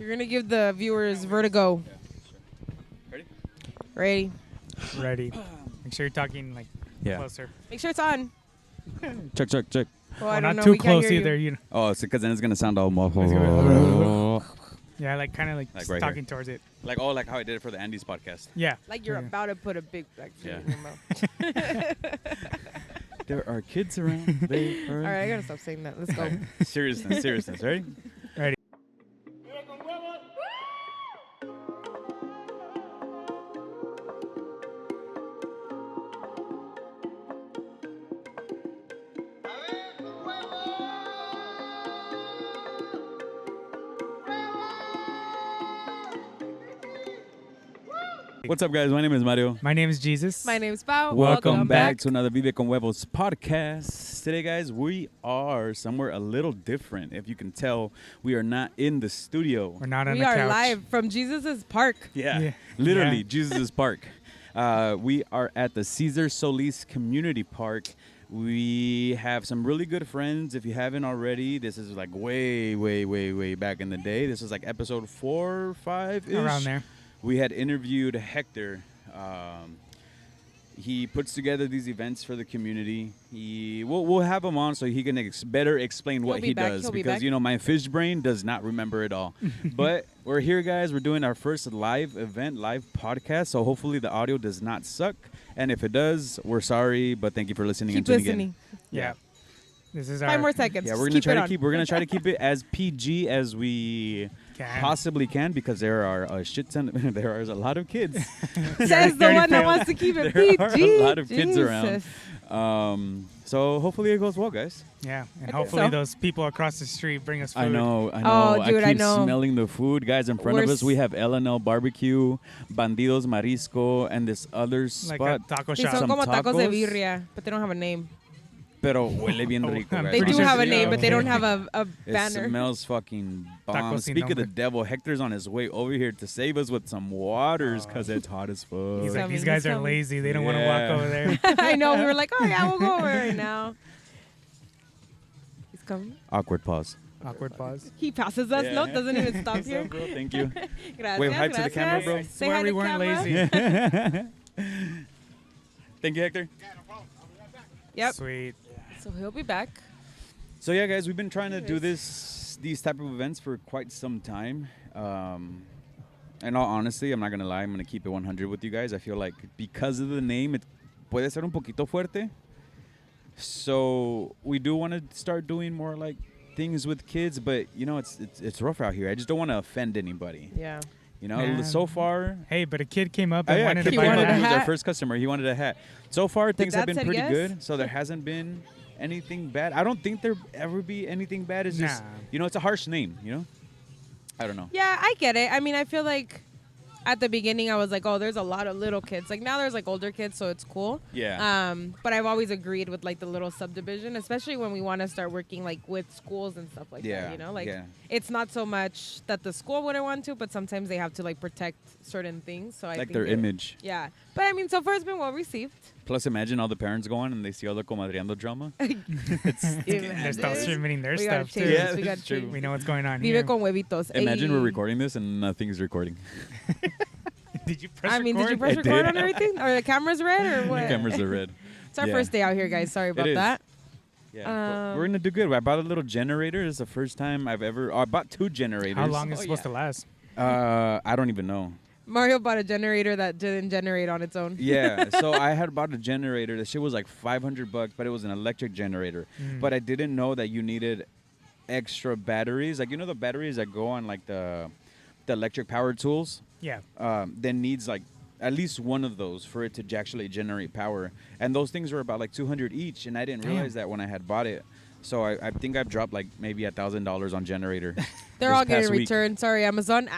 You're going to give the viewers vertigo. Ready? Ready. Ready. Make sure you're talking like closer. Make sure it's on. Check. Well, I don't not know. too We can't close hear either. you. You know. Oh, it's because then it's gonna sound all Yeah, like kind of like Like right talking here. towards it. like how I did it for the Andy's podcast. Yeah. Like you're about to put a big Yeah. in your mouth. There are kids around. All right, I got to stop saying that. Let's go. Seriousness. Ready? Ready. What's up, guys? My name is Mario. My name is Jesus. My name's Pao. Welcome back to another Vive con Huevos podcast. Today, guys, we are somewhere a little different. If you can tell, we are not in the studio. We're not on We the are couch. live from Jesus' park. Yeah. Literally, Yeah. Jesus' Park. We are at the Cesar Solis Community Park. We have some really good friends. If you haven't already, this is like way back in the day. This is like episode 4 or 5-ish. Around there. We had interviewed Hector. He puts together these events for the community. We'll have him on so he can better explain what he does, because my fish brain does not remember it all. But we're here, guys. We're doing our first live podcast. So hopefully the audio does not suck. And if it does, we're sorry. But thank you for listening. Keep and tuning listening. in. Yeah. This is 5 more seconds. Yeah, we're gonna try to keep. We're gonna try to keep it as PG as we possibly can, because there are a shit ton. There are a lot of kids. Says the one that wants to keep it There PG. are a lot of kids Jesus. around. So hopefully it goes well, guys. Yeah, and think hopefully so. those people across the street bring us food. I know. Oh, dude, I I keep know. smelling the food, guys. In front of us, we have L&L Barbecue, Bandidos Marisco, and this other Like spot. a taco They shop. son como tacos de tacos. birria, but they don't have a name. Pero huele bien rico, I'm guys. They pretty do sure have a they name, do. but they don't have a It banner. smells fucking bomb. Tacos sin Speak of the nombre. devil, Hector's on his way over here to save us with some waters, because it's hot as fuck. He's like, coming, these guys he's are coming. lazy. They don't want to Yeah. walk over there. I know. We were like, oh, yeah, we'll go over right now. He's coming. Awkward pause. Awkward pause. He passes us. Yeah. No, doesn't even stop What's here. up, bro? Thank you. Gracias, Wave hype to the camera, bro. Say Swear hi we to weren't camera. lazy. Thank you, Hector. Yep. Sweet. So he'll be back. So yeah, guys, we've been trying to do these type of events for quite some time. In all honesty, I'm not gonna lie. I'm gonna keep it 100 with you guys. I feel like because of the name, it puede ser un poquito fuerte. So we do want to start doing more like things with kids, but it's rough out here. I just don't want to offend anybody. Yeah. Man. So far. Hey, but a kid came up Oh, and yeah, wanted kid to came buy up. wanted a that. He was our hat. first customer. He wanted a hat. So far, things have dad been said pretty yes? good. So there hasn't been anything bad. I don't think there ever be anything bad. It's just, it's a harsh name, I don't know. Yeah, I get it. I mean, I feel like at the beginning I was like, oh, there's a lot of little kids. Like now there's like older kids, so it's cool. Yeah. But I've always agreed with like the little subdivision, especially when we want to start working like with schools and stuff like that. It's not so much that the school wouldn't want to, but sometimes they have to like protect certain things. So I like think their that- image. Yeah, but I mean, so far it's been well received. Plus, imagine all the parents going and they see all the comadreando drama. They're still submitting their We gotta stuff change too. this. Yeah, We that's gotta true. change. We know what's going on Vive here. con huevitos. Imagine Ayy. we're recording this and nothing's recording. Did you press I mean, did you record? press I record did. on everything? Or the camera's red or what? The cameras are red. It's our Yeah. first day out here, guys. Sorry about is. that. Yeah, but we're gonna do good. I bought a little generator. It's the first time I've ever. I bought 2 generators. How long is it supposed to last? I don't even know. Mario bought a generator that didn't generate on its own. Yeah, so I had bought a generator. The shit was like $500, but it was an electric generator. But I didn't know that you needed extra batteries. Like the batteries that go on like the electric power tools. Yeah. Then needs like at least one of those for it to actually generate power. And those things were about like $200 each, and I didn't realize that when I had bought it. So I think I've dropped like maybe $1,000 on generator. They're this all getting past week. returned. Sorry, Amazon.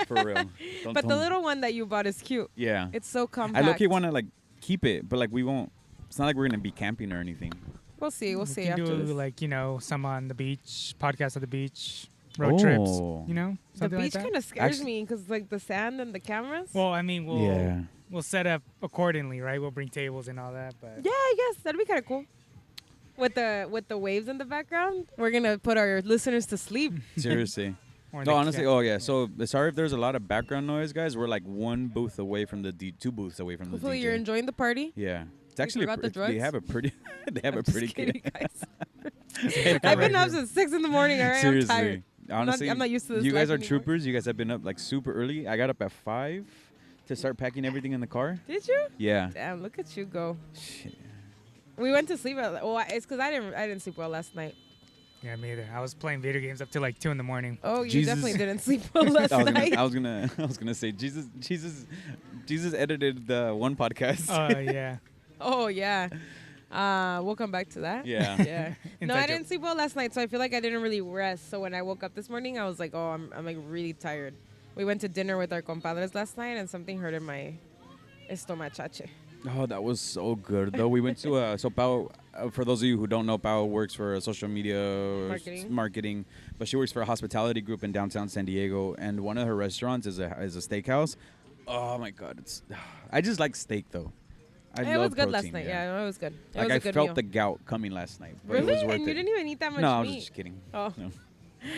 For real. Don't But tell the me. little one that you bought is cute. Yeah. It's so I compact. low-key want to like keep it, but like we won't. It's not like we're gonna be camping or anything. We'll see. We'll see We can after do this. like some on the beach, podcast at the beach, road trips. Oh. The Something beach like kind that. of scares me because like the sand and the cameras. Well, I mean, Yeah. we'll set up accordingly, right? We'll bring tables and all that, but Yeah, I guess that'd be kind of cool. With the waves in the background, we're gonna put our listeners to sleep. Seriously. No, honestly, So sorry if there's a lot of background noise, guys. We're like one booth away from the two booths away from Hopefully the DJ. you're enjoying the party. Yeah, it's actually they have a pretty kidding, guys. Hey, I've been up since 6 in the morning. All right, seriously. I'm tired. Honestly, I'm not used to this. You guys are anymore. troopers. You guys have been up like super early. I got up at 5 to start packing everything in the car. Did you? Yeah. Damn, look at you go. Shit. We went to sleep at. Well, it's because I didn't sleep well last night. Yeah, me either. I was playing video games up till like 2 in the morning. Oh, you definitely didn't sleep well last night. I was gonna say Jesus edited the one podcast. Yeah. Oh yeah. We'll come back to that. Yeah. Yeah. No, I didn't sleep well last night, so I feel like I didn't really rest. So when I woke up this morning, I was like, oh, I'm like really tired. We went to dinner with our compadres last night, and something hurt in my estomachache. Oh, that was so good though. We went to so Pao. For those of you who don't know, Pao works for social media marketing, but she works for a hospitality group in downtown San Diego, and one of her restaurants is a steakhouse. Oh my God, I just like steak though. It was good last night. Yeah, it was good. Like I felt the gout coming last night. But really? It was worth and you didn't even eat that much meat? No, I was just kidding. Oh. No.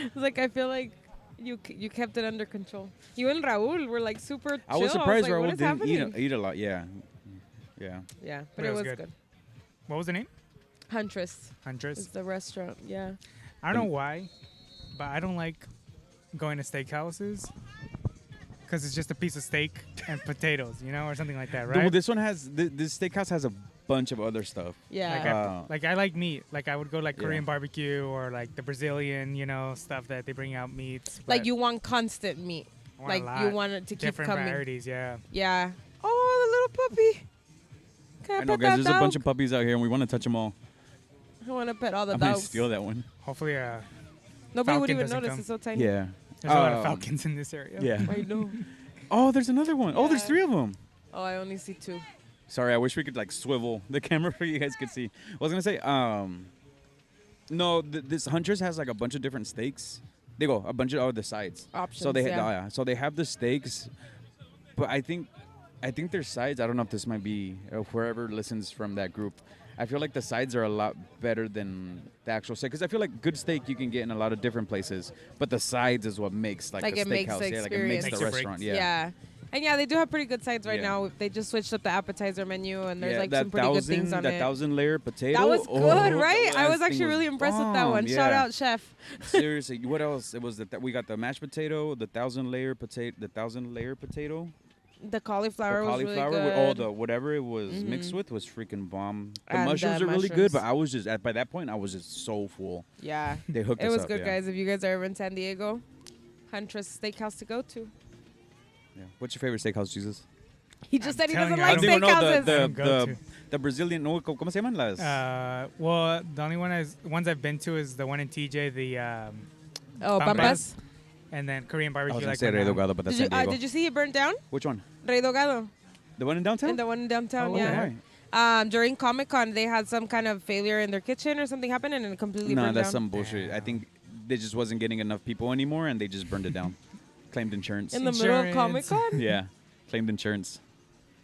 It's like I feel like you kept it under control. You and Raul were like super chill. I was surprised Raul like, didn't eat a lot. Yeah. Yeah. Yeah, but it was good. What was the name? Huntress. Huntress? It's the restaurant, yeah. I don't know why, but I don't like going to steakhouses because it's just a piece of steak and potatoes, or something like that, right? Dude, this steakhouse has a bunch of other stuff. Yeah. Like I like meat. Like I would go like Korean barbecue or like the Brazilian, stuff that they bring out meats. Like you want constant meat. Like you want it to keep different coming. varieties, yeah. Yeah. Oh, the little puppy. I know, guys. There's a bunch of puppies out here, and we want to touch them all. I want to pet all the I dogs. might steal that one. Hopefully, nobody would even notice. It's so tiny. Yeah. There's a lot of falcons in this area. Yeah. I know. Oh, there's another one. Yeah. Oh, there's 3 of them. Oh, I only see 2. Sorry, I wish we could like swivel the camera for you guys could see. I was gonna say, no, this Huntress has like a bunch of different steaks. They go a bunch of the sides. Options. So they so they have the steaks, but I think their sides. I don't know if this might be whoever listens from that group. I feel like the sides are a lot better than the actual steak because I feel like good steak you can get in a lot of different places, but the sides is what makes the it makes steakhouse. The like it makes the restaurant. Yeah. And they do have pretty good sides right now. They just switched up the appetizer menu, and there's like some pretty good things on it. That 1,000-layer potato. That was good, right? I was actually really impressed with that one. Yeah. Shout out, chef. Seriously, what else? It was we got the mashed potato, the 1,000-layer potato. The cauliflower was really good. Whatever it was mixed with was freaking bomb. The mushrooms are really good, but I was just by that point I was just so full. Yeah, they hooked us up. It was good, guys. If you guys are ever in San Diego, Huntress Steakhouse to go to. Yeah. What's your favorite steakhouse, Jesus? He just said he doesn't like steakhouses. The Brazilian, no, ¿cómo se llaman las? Well, the only ones I've been to is the one in TJ, the Pampas. And then Korean barbecue. I was gonna say Rey Dogado, but that's San Diego. Did you see it burnt down? Which one? Rey Dogado. The one in downtown? And the one in downtown, oh, yeah. Right. During Comic-Con, they had some kind of failure in their kitchen or something happened and it completely burned down. No, that's some bullshit. I think they just wasn't getting enough people anymore and they just burned it down. Claimed insurance. In the middle of Comic-Con? Yeah. Claimed insurance.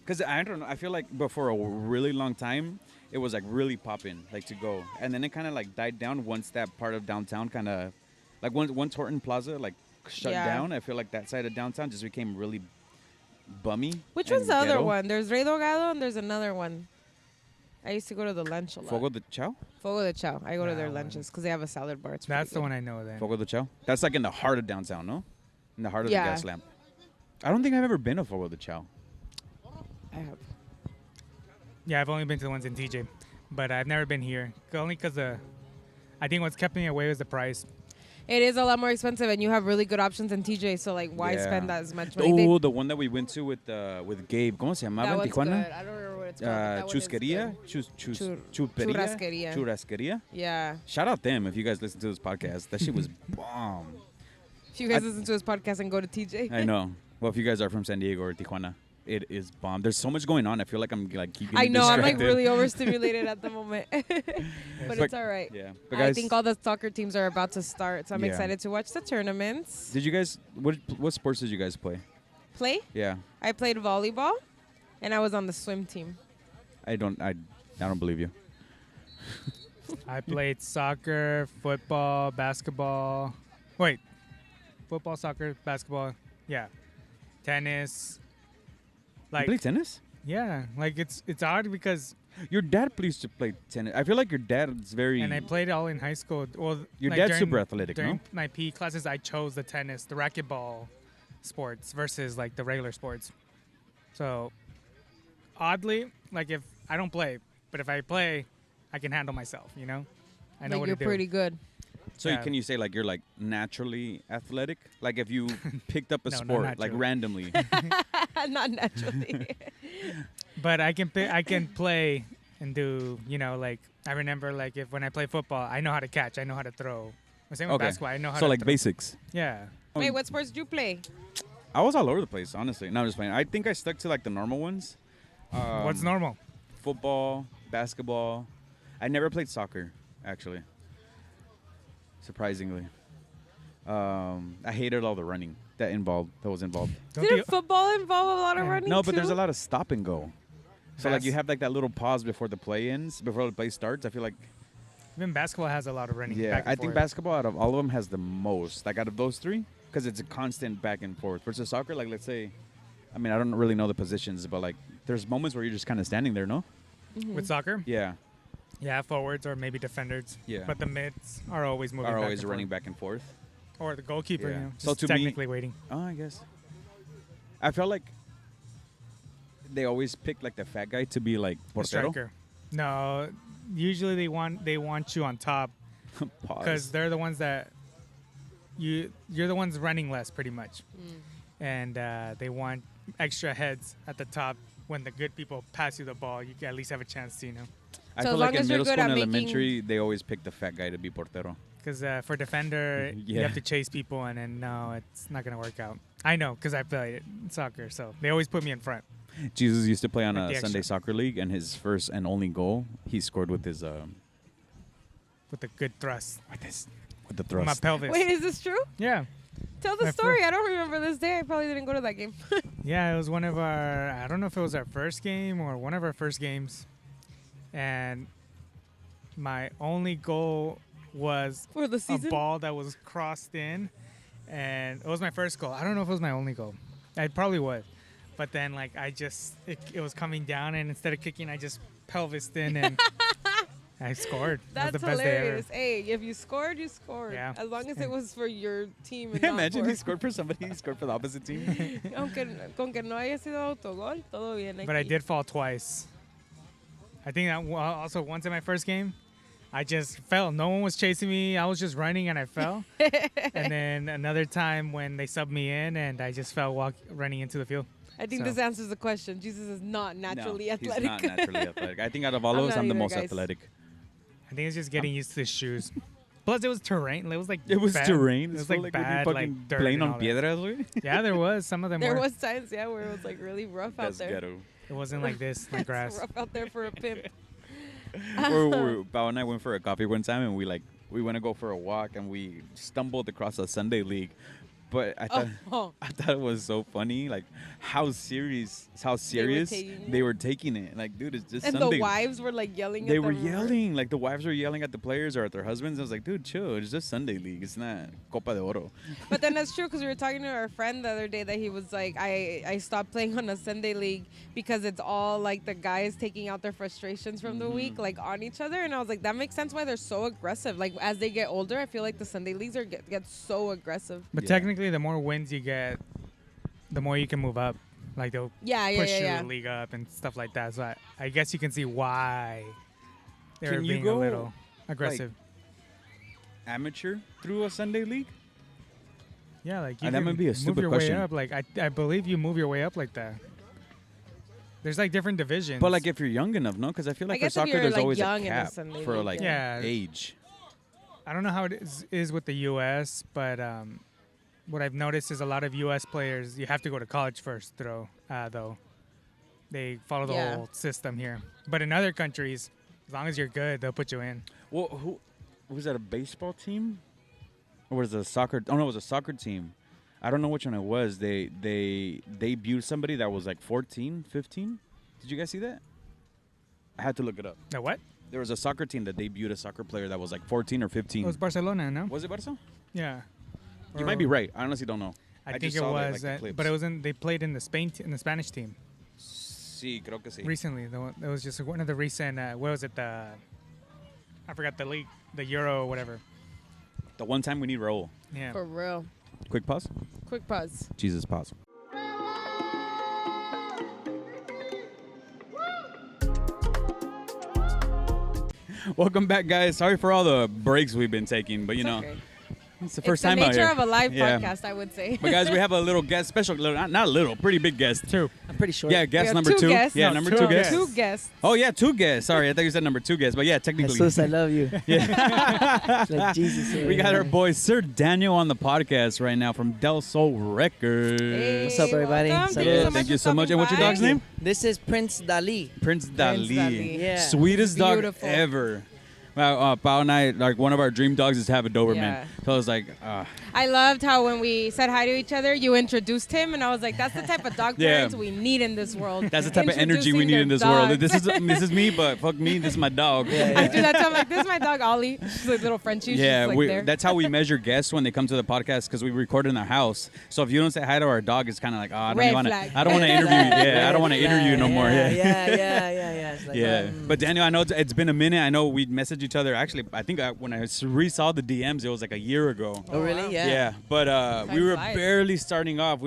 Because I don't know. I feel like before a really long time, it was like really popping, like to go. And then it kind of like died down once that part of downtown kind of, like once Horton Plaza like shut down. I feel like that side of downtown just became really bummy. Which one's the other one? There's Rey Dogado and there's another one. I used to go to the lunch a lot. Fogo de Chao? Fogo de Chao. I go to their lunches because they have a salad bar. That's the one I know then. Fogo de Chao? That's like in the heart of downtown, no? In the heart of the gas lamp. I don't think I've ever been to Fogo de Chao. I have. Yeah, I've only been to the ones in TJ, but I've never been here. Only because I think what's kept me away was the price. It is a lot more expensive, and you have really good options in TJ. So, like, why spend that as much money? Oh, the one that we went to with Gabe. ¿Cómo se llamaba en Tijuana? Good. I don't remember what it's called. Chusquería? Churrasquería. Churrasquería? Yeah. Shout out them if you guys listen to this podcast. That shit was bomb. If you guys listen to this podcast and go to TJ. I know. Well, if you guys are from San Diego or Tijuana, it is bomb. There's so much going on. I feel like I'm like keeping. I know. distracted. I'm like really overstimulated at the moment, but it's all right. Yeah. But I think all the soccer teams are about to start, so I'm excited to watch the tournaments. Did you guys? What sports did you guys play? Yeah. I played volleyball, and I was on the swim team. I don't believe you. I played soccer, football, basketball. Wait. football, soccer, basketball. Yeah, tennis. Like, you play tennis? Yeah, like it's odd because your dad used to play tennis. I feel like your dad's very. And I played it all in high school. Well, your dad's super athletic, during no? my PE classes, I chose the tennis, the racquetball sports versus like the regular sports. So, oddly, like if I don't play, but if I play, I can handle myself. You know, I know like what you're to do. pretty good. So Yeah. can you say like you're like naturally athletic? Like if you picked up a No, not sport like naturally. randomly. Not naturally. But I can play and do, you know, like I remember like if when I play football, I know how to catch, I know how to throw. The same with Okay. basketball, I know how So to like throw. basics. Yeah. Wait, what sports do you play? I was all over the place, honestly. No, I'm just playing. I think I stuck to like the normal ones. What's normal? Football, basketball. I never played soccer, actually. Surprisingly. I hated all the running that was involved. Don't Didn't you- football involve a lot of running No, but too? there's a lot of stop and go. So like you Bas- have like that little pause before the play ends, before the play starts. I feel like Even basketball has a lot of running. yeah, back and I think forth. basketball out of all of them has the most. Like out of those three, because it's a constant back and forth. Versus soccer, like let's say, I mean I don't really know the positions, but like there's moments where you're just kind of standing there, no? With soccer, Yeah, yeah, forwards or maybe defenders. Yeah. But the mids are always moving. are back always and running forth. back and forth. Or the goalkeeper, Yeah. you know, So just to me- technically waiting. Oh, I guess. I felt like they always pick like the fat guy to be like The portero. striker. No, usually they want you on top Pause. because they're the ones that you're the ones running less pretty much, and they want extra heads at the top. When the good people pass you the ball, you at least have a chance to, you know. I So feel as like long in as you're middle good school and at making- elementary, they always pick the fat guy to be portero. Because for defender, you Yeah. have to chase people, and then no, it's not gonna work out. I know because I played soccer, so they always put me in front. Jesus used to play on Like a the Sunday extra. soccer league, and his first and only goal he scored with his With a good thrust with the on my thrust. pelvis. Wait, is this true? Yeah, Tell the My story. I don't remember this day. I probably didn't go to that game. yeah. It was one of our. I don't know if it was our first game or one of our first games, and my only goal was For the a season? ball that was crossed in, and it was my first goal. I don't know if it was my only goal. It probably was, but then like it was coming down, and instead of kicking, I just pelvised in and I scored. That That's was the best hilarious. day Hey, if you scored, you scored. Yeah. As long as it was for your team. And Yeah, not imagine for he scored for somebody. He scored for the opposite team. Con que no haya sido autogol, todo bien. But I aquí. did fall twice. I think that also once in my first game, I just fell. No one was chasing me. I was just running and I fell. And then another time when they subbed me in and I just fell running into the field. I think So- this answers the question. Jesus is not naturally no, athletic. He's not naturally athletic. I think out of all I'm of us, not I'm the either, most guys. athletic. I think it's just getting used to the shoes. Plus, it was terrain. It was like It was bad. terrain. It was It's like when you bad, fucking like dirt playing and on all that. piedras, güey. Yeah, there was. Some of them There were. was times, yeah, where it was like really rough out That's there. ghetto. It wasn't like this, like It's grass. rough out there for a pimp. Bao and I went for a coffee one time, and we went to go for a walk, and we stumbled across a Sunday league. But I thought Oh. I thought it was so funny, like how serious taking they were taking it. Like, dude, it's just And Sunday. the wives were like yelling They at were them. yelling, like the wives were yelling at the players or at their husbands. I was like, dude, chill. It's just Sunday league. It's not Copa de Oro. But then that's true because we were talking to our friend the other day that he was like, I stopped playing on a Sunday league because it's all like the guys taking out their frustrations from the week like on each other. And I was like, that makes sense why they're so aggressive. Like as they get older, I feel like the Sunday leagues get so aggressive. But Yeah. technically, the more wins you get, the more you can move up. Like they'll Yeah, yeah, push yeah. your league up and stuff like that. So I guess you can see why they're Can you being go, a little aggressive. Amateur through a Sunday league? Yeah, like you And that can might be a move stupid your question. way up. Like I believe you move your way up like that. There's like different divisions. But like if you're young enough, no? Because I feel like for guess if soccer, you're, there's like, always a young in a cap Sunday for league, like yeah. age. I don't know how it is with the U.S., but what I've noticed is a lot of U.S. players, you have to go to college first, though. They follow the Yeah. whole system here. But in other countries, as long as you're good, they'll put you in. Well, who was that? A baseball team, or was it a soccer? Oh no, it was a soccer team. I don't know which one it was. They debuted somebody that was like 14, 15. Did you guys see that? I had to look it up. The what? There was a soccer team that debuted a soccer player that was like 14 or 15. It was Barcelona, no? Was it Barca? Yeah. You might be right. I honestly don't know. I think just it saw was, the clips. but it was they played in the Spanish team Sí, creo que sí. recently. It was just one of the recent. What was it? I forgot the league, the Euro, or whatever. The one time we need Raul. Yeah. For real. Quick pause. Quick pause. Jesus, pause. Welcome back, guys. Sorry for all the breaks we've been taking, but Okay. it's the first It's time the out nature here. of a live Yeah. podcast, I would say. But guys, we have a little guest, special, not a little, pretty big guest. Two. I'm pretty sure. Yeah, guest have number 2 two. guests. Yeah, No, number two 2 guests. guests. 2 guests. Oh yeah, 2 guests. Sorry, I thought you said number 2 guests, but yeah, technically. Jesus, I love you. Like Jesus. We got our boy Sir Daniel on the podcast right now from Del Sol Records. Hey, What's up, everybody? welcome. Salud. Thank you so much. for And what's your stopping dog's by. name? This is Prince Dali. Prince Dali. Dali. Yeah. Sweetest dog Beautiful. ever. Pao and I, like, one of our dream dogs is to have a Doberman. Yeah. So I was like, I loved how when we said hi to each other, you introduced him, and I was like, "That's the type of dog Yeah. parents we need in this world." that's the type of energy we Introducing need their in this world. dogs. This is me, but fuck me, this is my dog. I do that to him. Like, this is my dog Ollie. She's like little Frenchie. Yeah, She's like there. that's how we measure guests when they come to the podcast because we record in the house. So if you don't say hi to our dog, it's kind of like, I Red don't want to. flag. I don't want to interview. Yeah, I don't want to interview no more. Yeah. Yeah. It's like, Yeah, but Daniel, I know it's been a minute. I know we messaged each other. Actually, I think when I re-saw the DMs, it was like a year ago. Oh, really? wow. Yeah. But we Time were flies. barely starting off.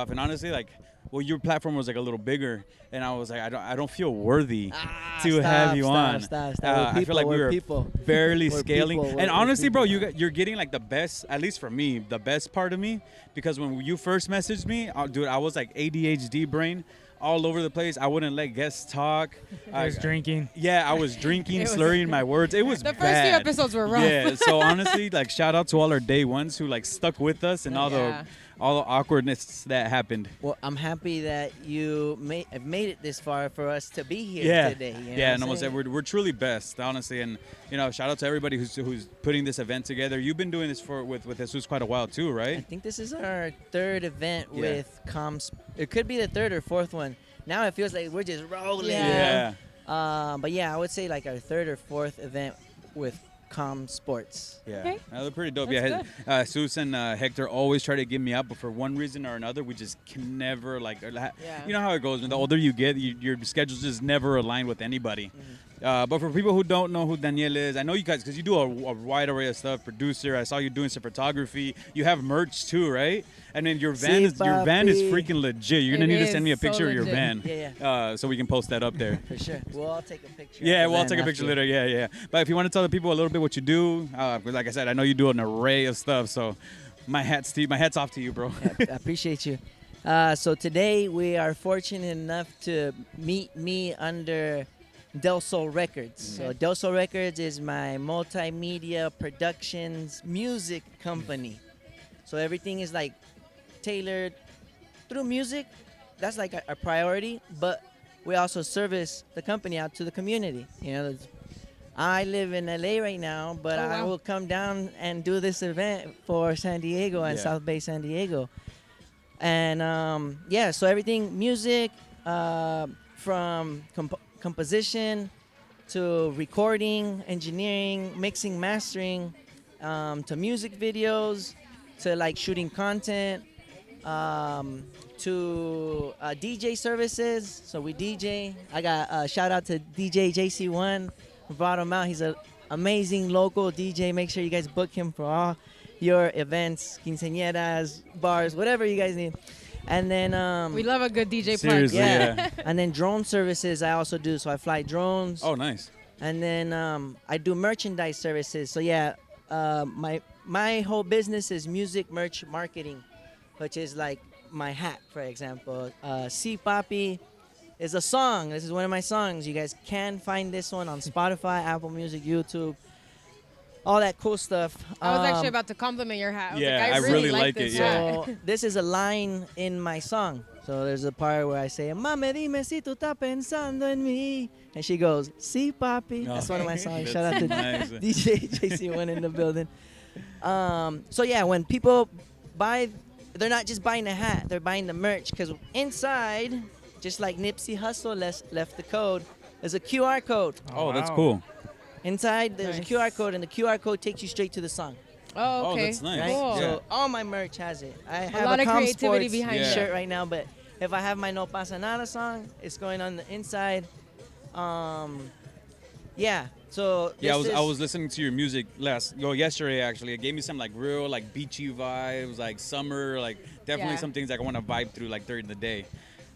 And honestly, like, well, your platform was like a little bigger, and I was like, I don't feel worthy to have you on. Stop. I feel like we were people. barely We're scaling. people. And We're honestly, bro, people. you're getting like the best, at least for me, the best part of me, because when you first messaged me, dude, I was like ADHD brain all over the place. I wouldn't let guests talk. I was drinking. Yeah, I was drinking, It was- slurring my words. It was The first bad. few episodes were rough. Yeah, so honestly, like, shout out to all our day ones who like stuck with us and all Yeah. the awkwardness that happened. Well, I'm happy that you have made it this far for us to be here Yeah, today. You know yeah, what and I'm almost saying? we're truly best, honestly, and shout out to everybody who's putting this event together. You've been doing this with Jesus quite a while too, I right? think this is our 3rd event Yeah. with Coms. It could be the 3rd or 4th one. Now it feels like we're just rolling. Yeah. But yeah, I would say like our 3rd or 4th event with COMSPORTS. Yeah, Okay. they're pretty dope. That's Yeah, Sus and Hector always try to get me out, but for one reason or another, we just can never like. You know how it goes. When the older you get, your schedules just never align with anybody. But for people who don't know who Daniel is, I know you guys because you do a wide array of stuff. Producer, I saw you doing some photography. You have merch too, right? And then your van is papi. freaking legit. You're gonna It need to send me a is so picture of your legit. van, Yeah. so we can post that up there. For sure. We'll all take a picture. Yeah, of the we'll van take a picture after. later. Yeah. But if you want to tell the people a little bit what you do, like I said, I know you do an array of stuff. So my hat's off to you, bro. I appreciate you. So today we are fortunate enough to meet me under Del Sol Records. So Del Sol Records is my multimedia productions music company. So everything is like tailored through music. That's like a priority, but we also service the company out to the community. I live in LA right now, but Oh, I wow. will come down and do this event for San Diego and Yeah. South Bay San Diego. And so everything music, from composition to recording, engineering, mixing, mastering, to music videos, to like shooting content, to DJ services. So we DJ. I got a shout out to DJ JC1. We brought him out. He's an amazing local DJ. Make sure you guys book him for all your events, quinceañeras, bars, whatever you guys need. And then We love a good DJ plug. Seriously, yeah. yeah. And then drone services I also do. So I fly drones. Oh, nice. And then I do merchandise services. So yeah, my whole business is music merch marketing, which is like my hat, for example. Si Papi is a song. This is one of my songs. You guys can find this one on Spotify, Apple Music, YouTube, all that cool stuff. I was actually about to compliment your hat. I was Yeah, like, I really like this it, yeah. hat. So this is a line in my song. So there's a part where I say, Mame dime si tú estás pensando en mí. And she goes, Si papi. Oh. That's one of my songs. That's Shout out to nice. DJ JC1 in the building. So yeah, when people buy, they're not just buying a hat, they're buying the merch. Because inside, just like Nipsey Hussle left the code, there's a QR code. Oh, that's wow. cool. Inside, there's Nice. a QR code, and the QR code takes you straight to the song. Oh, okay. Oh, that's nice. Right? Cool. Yeah. So all my merch has it. I have lot a of creativity COMSPORTS behind it. shirt right now, but if I have my No Pasa Nada song, it's going on the inside. Yeah. So Yeah, this I is- was listening to your music yesterday actually. It gave me some like real like beachy vibes, like summer, like definitely Yeah. some things I want to vibe through like during the day.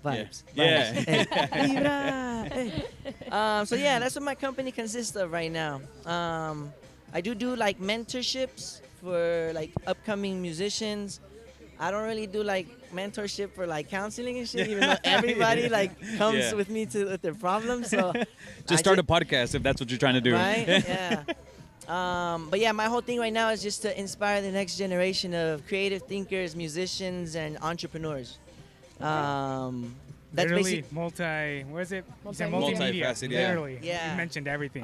vibes. Yeah. vibes. Hey, Vibra, hey. So yeah, that's what my company consists of right now. I do like mentorships for like upcoming musicians. I don't really do like mentorship for like counseling and shit, even though everybody like comes Yeah. with me with their problems. So Just start a podcast if that's what you're trying to do. right? Yeah. But yeah, my whole thing right now is just to inspire the next generation of creative thinkers, musicians, and entrepreneurs. That's Literally basic. Where is it? You said Multimedia. Multifaceted, yeah. Literally. Yeah. You mentioned everything.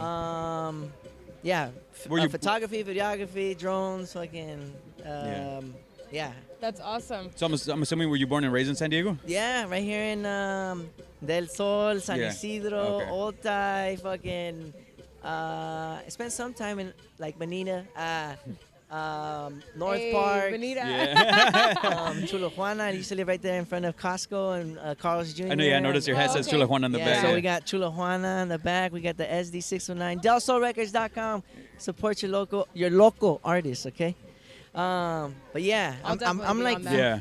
Yeah. Were you- Photography, videography, drones, fucking. Yeah. That's awesome. So I'm assuming, were you born and raised in San Diego? Yeah, right here in Del Sol, San Yeah. Isidro, Okay. Otay, fucking. I spent some time in like Manila, North Hey, Park, Bonita. Yeah. Chula Juana. I used to live right there in front of Costco and Carl's Jr. I know. Yeah, I noticed your hat Oh, says okay. Chula Juan on the Yeah, back. so we got Chula Juana in the back. We got the SD609. DelSolRecords.com. Support your local artists, okay? But yeah, I'll I'm definitely be like on that. Yeah.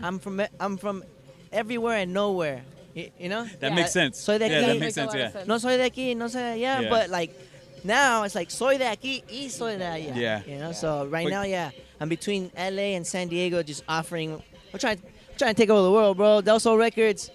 I'm from everywhere and nowhere. You know? That Yeah. makes sense. Soy de Yeah, aquí. that Makes makes a sense. lot of Yeah. sense. No soy de aquí, no soy de allá, Yeah. but like now it's like soy de aquí y soy de allá. Yeah. You know? So right But- now, yeah, I'm between LA and San Diego, just offering. I'm trying to take over the world, bro. Del Sol Records,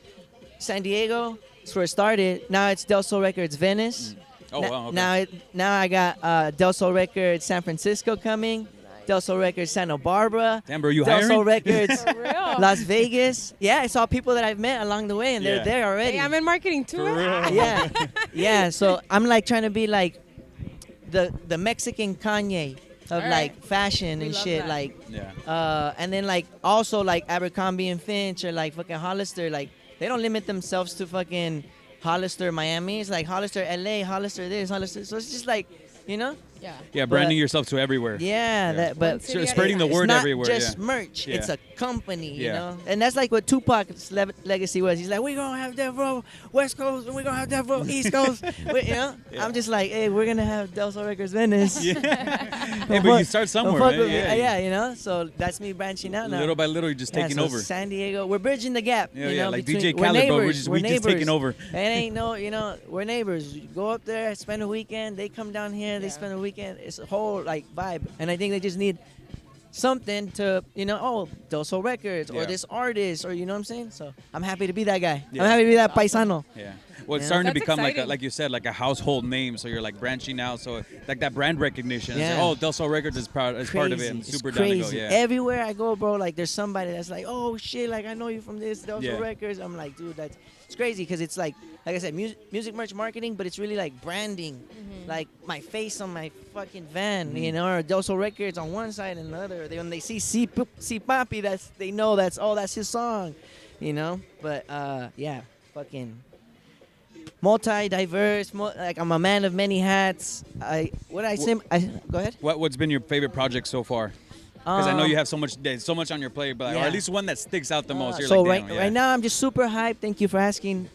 San Diego. That's where it started. Now it's Del Sol Records Venice. Oh, wow. Okay. Now I got Del Sol Records San Francisco coming. Del Sol Records Santa Barbara. Damn, bro, you Del hiring? Sol Records For real. Las Vegas. Yeah, it's all people that I've met along the way, and Yeah. they're there already. Hey, I'm in marketing too. For real. Yeah, yeah. So I'm like trying to be like the Mexican Kanye of All right. like fashion We and love shit. that. Like, Yeah. and then like also like Abercrombie and Finch or like fucking Hollister. Like they don't limit themselves to fucking Hollister Miami. It's like Hollister LA, Hollister this, Hollister. So it's just like, you know. Yeah. Yeah, branding But- yourself to everywhere. Yeah, that. But city at a Spreading the time. word it's not everywhere. just Yeah. merch. Yeah. It's a company, you Yeah. know. And that's like what Tupac's legacy was. He's like, we're gonna have Death Row West Coast, and we're gonna have Death Row East Coast. You know. Yeah. I'm just like, hey, we're gonna have Del Sol Records Venice. Yeah. Hey, but you start somewhere, Fuck man. with me. Yeah. Yeah, you know. So that's me branching out now. Little by little, you're just Yeah, taking so over. San Diego, we're bridging the gap. Yeah, you yeah, know, like between, DJ we're Khaled, bro. neighbors, We just taking over. It ain't no, you know, we're neighbors. You go up there, spend a weekend. They come down here, they Yeah. spend a weekend. It's a whole like vibe, and I think they just need something to, you know, oh, Del Sol Records or Yeah. this artist, or you know what I'm saying. So I'm happy to be that guy. Yeah. I'm happy to be that paisano. Yeah. Well, it's Yeah. starting to That's become exciting. like you said, like a household name. So you're like branching out. So like that brand recognition. It's like, Yeah. oh, Del Sol Records is part of it. Crazy. And It's super down to crazy. go. Yeah. Everywhere I go, bro, like there's somebody that's like, oh shit, like I know you from this Del Sol Yeah. Records. I'm like, dude, that's it's crazy because it's like I said, music merch marketing, but it's really like branding, like my face on my fucking van, you know, or Del Sol Records on one side and the other. When they see Si Papi, they know that's his song, you know. But yeah, fucking multi-diverse, like I'm a man of many hats. Go ahead. What's been your favorite project so far? Because I know you have so much on your plate, but or Yeah. at least one that sticks out the most. You're So like, damn, right now I'm just super hyped. Thank you for asking.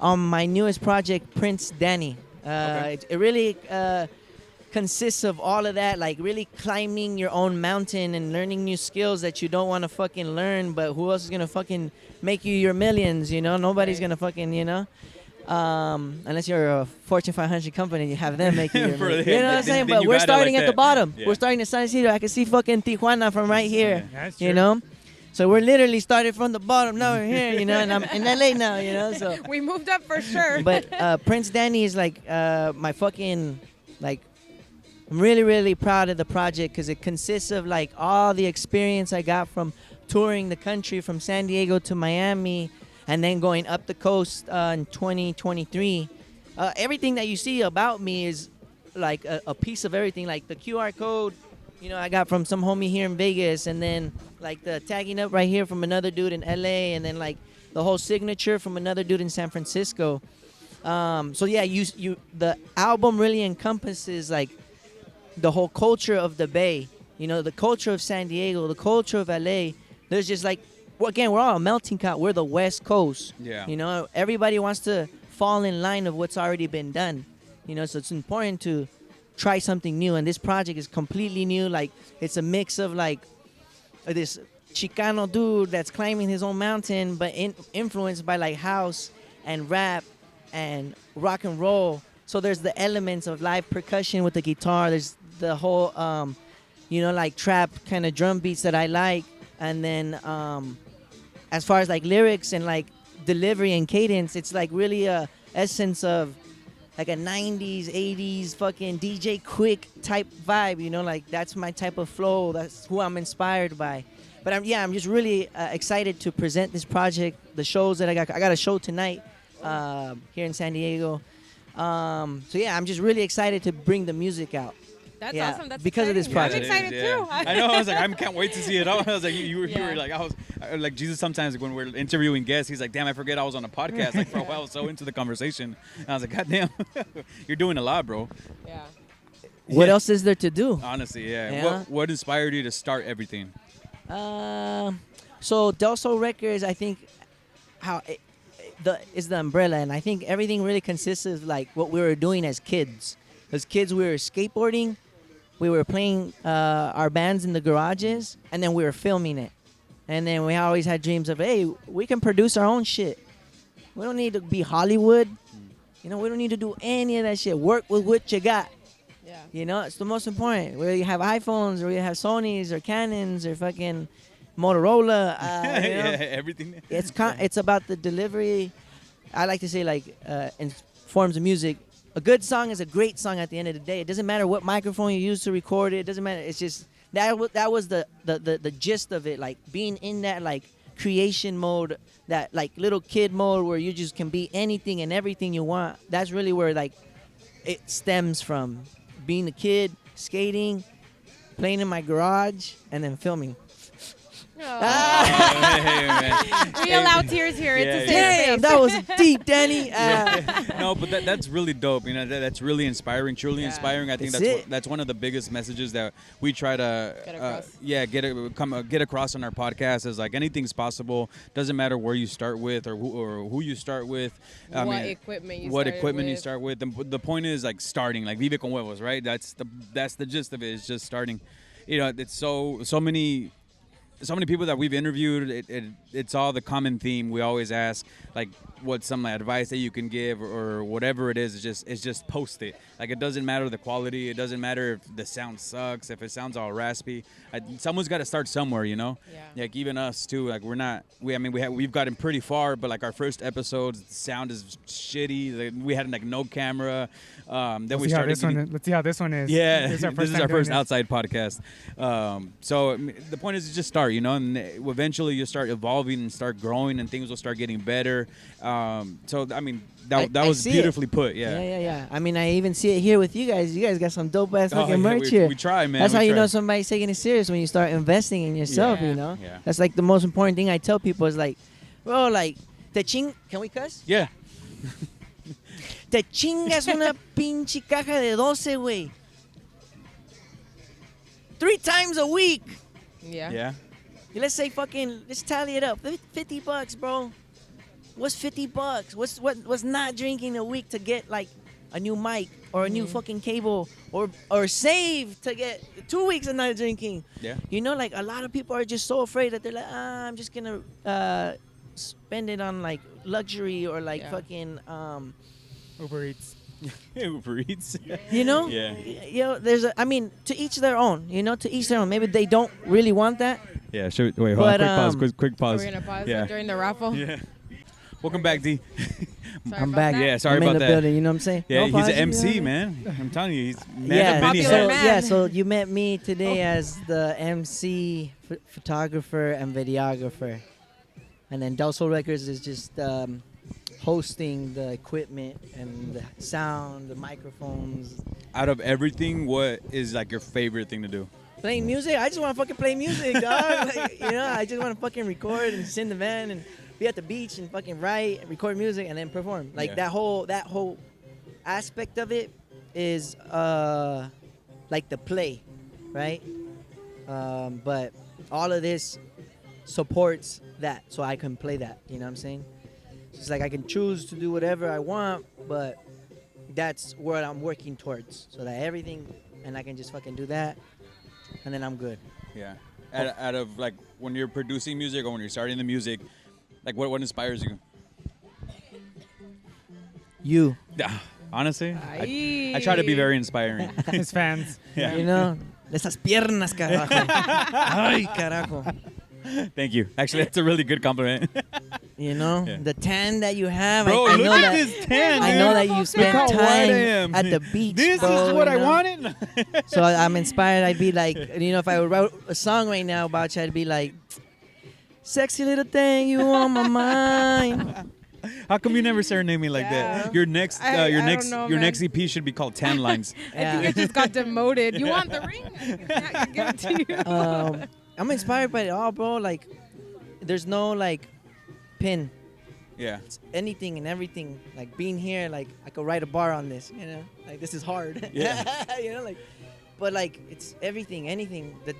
On my newest project, Prince Danny. Okay. It really consists of all of that, like really climbing your own mountain and learning new skills that you don't want to fucking learn. But who else is gonna fucking make you your millions? You know, nobody's Right. gonna fucking, you know. Unless you're a Fortune 500 company, you have them making your For millions. the- You know what I'm then- saying? then But you we're got it starting like at the that. bottom. Yeah. We're starting at San Isidro. I can see fucking Tijuana from right here. That's You true. know. So we're literally started from the bottom. Now we're here, you know, and I'm in LA now, you know. So, We moved up for sure. but Prince Danny is like my fucking like. I'm really, really proud of the project because it consists of like all the experience I got from touring the country from San Diego to Miami, and then going up the coast in 2023. Everything that you see about me is like a piece of everything, like the QR code. You know, I got from some homie here in Vegas, and then like the tagging up right here from another dude in LA, and then like the whole signature from another dude in San Francisco. So yeah, the album really encompasses like the whole culture of the Bay, the culture of San Diego, the culture of LA. There's just like, well, again, we're all a melting pot. We're the West Coast. Yeah. Everybody wants to fall in line of what's already been done. So it's important to try something new. And this project is completely new. Like, it's a mix of like this Chicano dude that's climbing his own mountain, but influenced by like house and rap and rock and roll. So there's the elements of live percussion with the guitar. There's the whole, like trap kind of drum beats that I like. And then as far as like lyrics and like delivery and cadence, it's like really a essence of like a 90s, 80s fucking DJ Quick type vibe, like that's my type of flow. That's who I'm inspired by. But I'm just really excited to present this project, the shows that I got. I got a show tonight here in San Diego. I'm just really excited to bring the music out. That's awesome. That's because exciting. of this project. I'm excited too. I know. I was like, I can't wait to see it. I was like, you were like, I was like, Jesus. Sometimes when we're interviewing guests, he's like, damn, I forget I was on a podcast. Like for a while, I was so into the conversation. And I was like, God damn, you're doing a lot, bro. Yeah. What else is there to do? Honestly, yeah. What inspired you to start everything? So Del Sol Records, I think, is the umbrella, and I think everything really consists of like what we were doing as kids. As kids, we were skateboarding, we were playing our bands in the garages, and then we were filming it. And then we always had dreams of, hey, we can produce our own shit. We don't need to be Hollywood. We don't need to do any of that shit. Work with what you got. Yeah. It's the most important. Whether you have iPhones or you have Sonys or Canons or fucking Motorola. Everything. It's about the delivery. I like to say in forms of music. A good song is a great song at the end of the day. It doesn't matter what microphone you use to record it. It doesn't matter. It's just that was the gist of it. Like being in that like creation mode, that like little kid mode where you just can be anything and everything you want. That's really where like it stems from. Being a kid, skating, playing in my garage, and then filming. We allow tears here. It's a safe Damn, space. that was deep, Danny. No, but that's really dope. That's really inspiring, truly inspiring. I think that's one of the biggest messages that we try to get across on our podcast. Is like anything's possible. Doesn't matter where you start with or who you start with. What equipment you start with. The point is like starting, like Vive con Huevos, right? That's the gist of it. It's just starting. It's so many people that we've interviewed, it's all the common theme. We always ask, like, what's some advice that you can give or whatever it is. It's just post it. Like, it doesn't matter the quality. It doesn't matter if the sound sucks, if it sounds all raspy. Someone's got to start somewhere, Yeah. Like, even us, too. Like, we've gotten pretty far, but, like, our first episodes, the sound is shitty. Like, we had, like, no camera. Then we started Let's see how this one is. Yeah, this is our first outside podcast. So the point is to just start, and eventually you'll start evolving and start growing, and things will start getting better. So I mean, that was beautifully put. Yeah. I mean, I even see it here with you guys. You guys got some dope ass fucking merch here. We try, man. That's how you know somebody's taking it serious when you start investing in yourself. Yeah. That's like the most important thing I tell people is like, bro, like can we cuss? Yeah. Te chingas una pinche caja de 12, güey. 3 times a week. Yeah. Let's say let's tally it up. $50, bro. What's $50? What's not drinking a week to get like a new mic or a new fucking cable or save to get 2 weeks of not drinking? Yeah. Like a lot of people are just so afraid that they're like, I'm just gonna spend it on like luxury or like fucking Uber Eats. Uber Eats. Yeah. To each their own. To each their own. Maybe they don't really want that. Yeah. Wait. Hold on. Quick pause. We're gonna pause during the raffle. Yeah. Welcome back, D. I'm back. Yeah, sorry I'm about in the that. building, you know what I'm saying? Yeah, No he's an pause, MC, man. I'm telling you, he's popular man. So you met me today as the MC, photographer, and videographer. And then Del Sol Records is just hosting the equipment and the sound, the microphones. Out of everything, what is like your favorite thing to do? Playing music? I just want to fucking play music, dog. I just want to fucking record and sit in the van and be at the beach and fucking write and record music and then perform. Like that whole aspect of it is like the play, right? But all of this supports that, so I can play that. You know what I'm saying? So it's like I can choose to do whatever I want, but that's where I'm working towards. So that everything, and I can just fucking do that, and then I'm good. Yeah. Out of like when you're producing music or when you're starting the music, like what inspires you? You. Honestly, I try to be very inspiring. His fans. Yeah. You know, esas piernas, carajo. Ay, carajo. Thank you. Actually, that's a really good compliment. You know, the tan that you have. Bro, I look know at that, this tan, I dude. know that you spent how white I time am. at the beach. This bro, is what you I know? wanted. So I'm inspired. I'd be like, you know, if I wrote a song right now about you, I'd be like, sexy little thing, you on my mind. How come you never serenade me like Yeah. that? Your next, I don't know, your man. next EP should be called Tan Lines. I think it just got demoted. You want the ring? Yeah, I can give it to you. I'm inspired by it all, bro. Like, there's no like pin. Yeah. It's anything and everything. Like being here, like I could write a bar on this. You know, like this is hard. Yeah. You know, like, but like it's everything, anything. The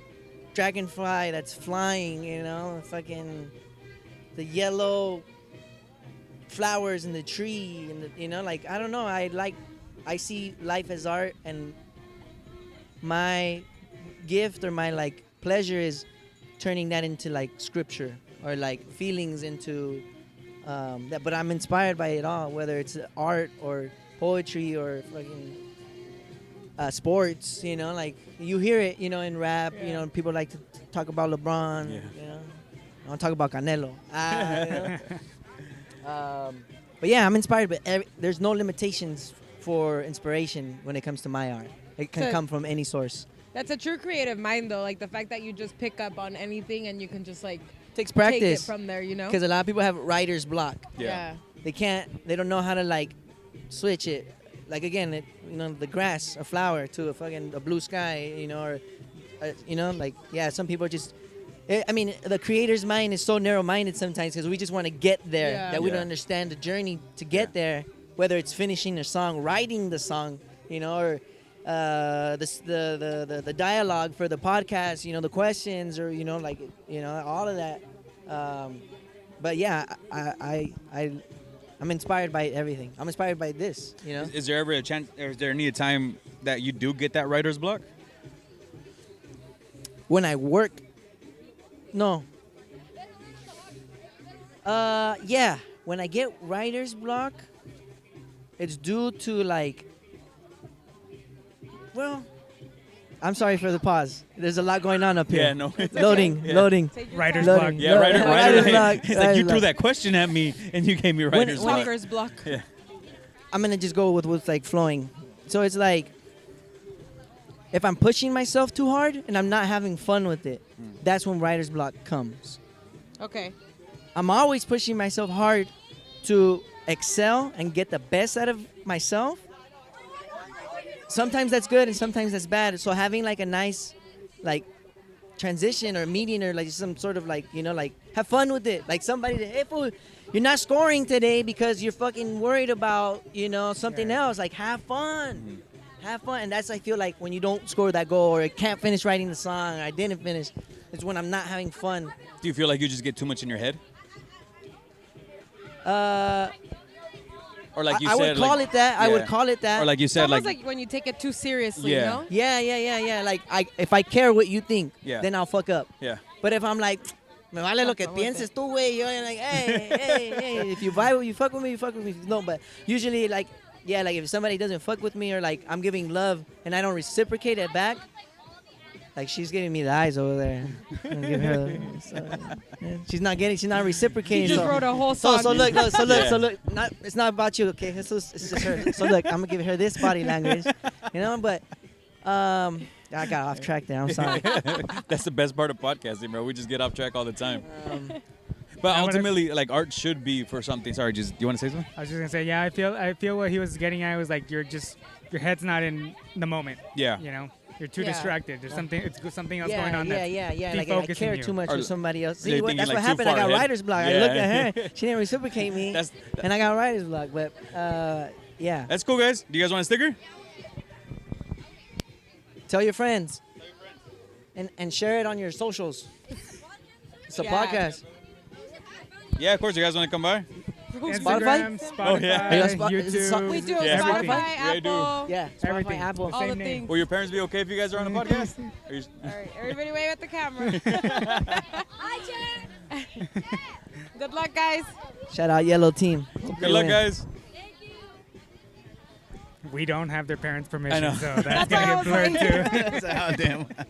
dragonfly that's flying. You know, fucking the yellow flowers in the tree, and the, you know, like I don't know. I see life as art, and my gift or my like pleasure is turning that into like scripture or like feelings into that. But I'm inspired by it all, whether it's art or poetry or fucking sports. You know, like you hear it, you know, in rap. You know, people like to talk about LeBron. Yeah. You know, I want to talk about Canelo. You know? But yeah, I'm inspired. But there's no limitations for inspiration when it comes to my art. It can come from any source. That's a true creative mind, though. Like the fact that you just pick up on anything and you can just like Takes take practice it from there, you know? because a lot of people have writer's block. Yeah. They don't know how to like switch it. Like again, you know, the grass, a flower to a blue sky, you know, or you know, like some people just. I mean, the creator's mind is so narrow-minded sometimes because we just want to get there that we don't understand the journey to get there. Whether it's finishing a song, writing the song, you know, or the dialogue for the podcast, you know, the questions, or you know, like you know, all of that. But yeah, I'm inspired by everything. I'm inspired by this, you know. Is there ever a chance, or is there any time that you do get that writer's block? When I work, no. Yeah, when I get writer's block, it's due to like. Well, I'm sorry for the pause. There's a lot going on up here. Yeah, no. Loading, loading. Writer's Loading. block. Yeah, writer's block. It's like writer's you threw block. that question at me and you gave me writer's block. Walker's block. Yeah. I'm gonna just go with like flowing. So it's like if I'm pushing myself too hard and I'm not having fun with it, that's when writer's block comes. Okay. I'm always pushing myself hard to excel and get the best out of myself. Sometimes that's good and sometimes that's bad. So having like a nice like transition or meeting or like some sort of like, you know, like have fun with it. Like somebody that, hey, fool, you're not scoring today because you're fucking worried about, you know, something else. Like have fun. Have fun. And that's, I feel like when you don't score that goal or I can't finish writing the song or I didn't finish, it's when I'm not having fun. Do you feel like you just get too much in your head? Or like you I said, would call it that. I would call it that. Or like you It's said, almost like when you take it too seriously, you know? Yeah. Like if I care what you think, then I'll fuck up. Yeah. But if I'm like, me vale lo que pienses tú, güey, you're like, hey, if you vibe, you fuck with me, you fuck with me. No, but usually like, yeah, like if somebody doesn't fuck with me or like I'm giving love and I don't reciprocate it back, like she's giving me the eyes over there. I'm gonna give her she's not reciprocating. She just wrote a whole song. So look, it's not about you, okay? It's just her. So look, I'm gonna give her this body language, you know. But I got off track there. I'm sorry. That's the best part of podcasting, bro. We just get off track all the time. But ultimately, like art should be for something. Sorry, do you want to say something? I was just gonna say, yeah, I feel what he was getting at was like your head's not in the moment. Yeah. You know, you're too distracted. There's something else going on. Yeah. Like I care too much with somebody else. You're See, thinking, that's like, what too happened. I far got ahead. writer's block. Yeah. I looked at her. She didn't reciprocate me, and I got writer's block. But yeah. That's cool, guys. Do you guys want a sticker? Tell your friends. and share it on your socials. It's a podcast. Yeah, of course. You guys want to come by? Instagram, Spotify, YouTube. We do Yeah, Spotify, everything. Apple. Yeah, Spotify, Everything. Apple. All the Same name. things. Will your parents be okay if you guys are on the podcast? Are you... All right, everybody wave at the camera. Good luck, guys. Shout out Yellow Team. Good luck, guys. We don't have their parents' I permission, know. so that's That's what I gonna get was blurred too. Oh,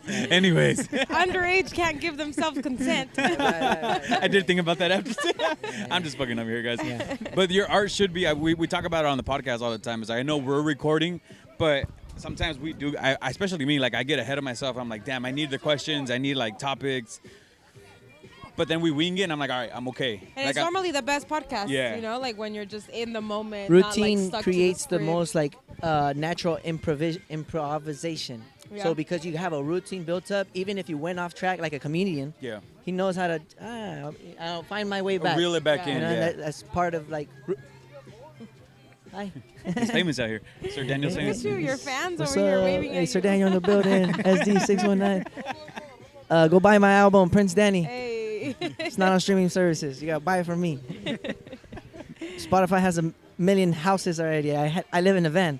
damn. Anyways, Underage can't give themselves consent. I did think about that after. I'm just fucking up here, guys. Yeah. But your art should be. We talk about it on the podcast all the time. Is I know we're recording, but sometimes we do. I especially me. Like I get ahead of myself. I'm like, damn. I need the questions. I need like topics. But then we wing it, and I'm like, all right, I'm okay. And like it's normally the best podcast. Yeah. You know, like when you're just in the moment. Routine not, like, stuck creates to the the most like natural improvisation. Yeah. So because you have a routine built up, even if you went off track like a comedian, Yeah. he knows how to I'll find my way back. Reel it back Yeah. in. You know, Yeah. that's part of like. Hi. He's famous out here. Sir Daniel's Look at famous. you, your fans What's over here up? waving Hey, at Sir you. Daniel in the building. SD619. Go buy my album, Prince Danny. Hey. It's not on streaming services. You gotta buy it from me. Spotify has 1 million houses already. I live in a van.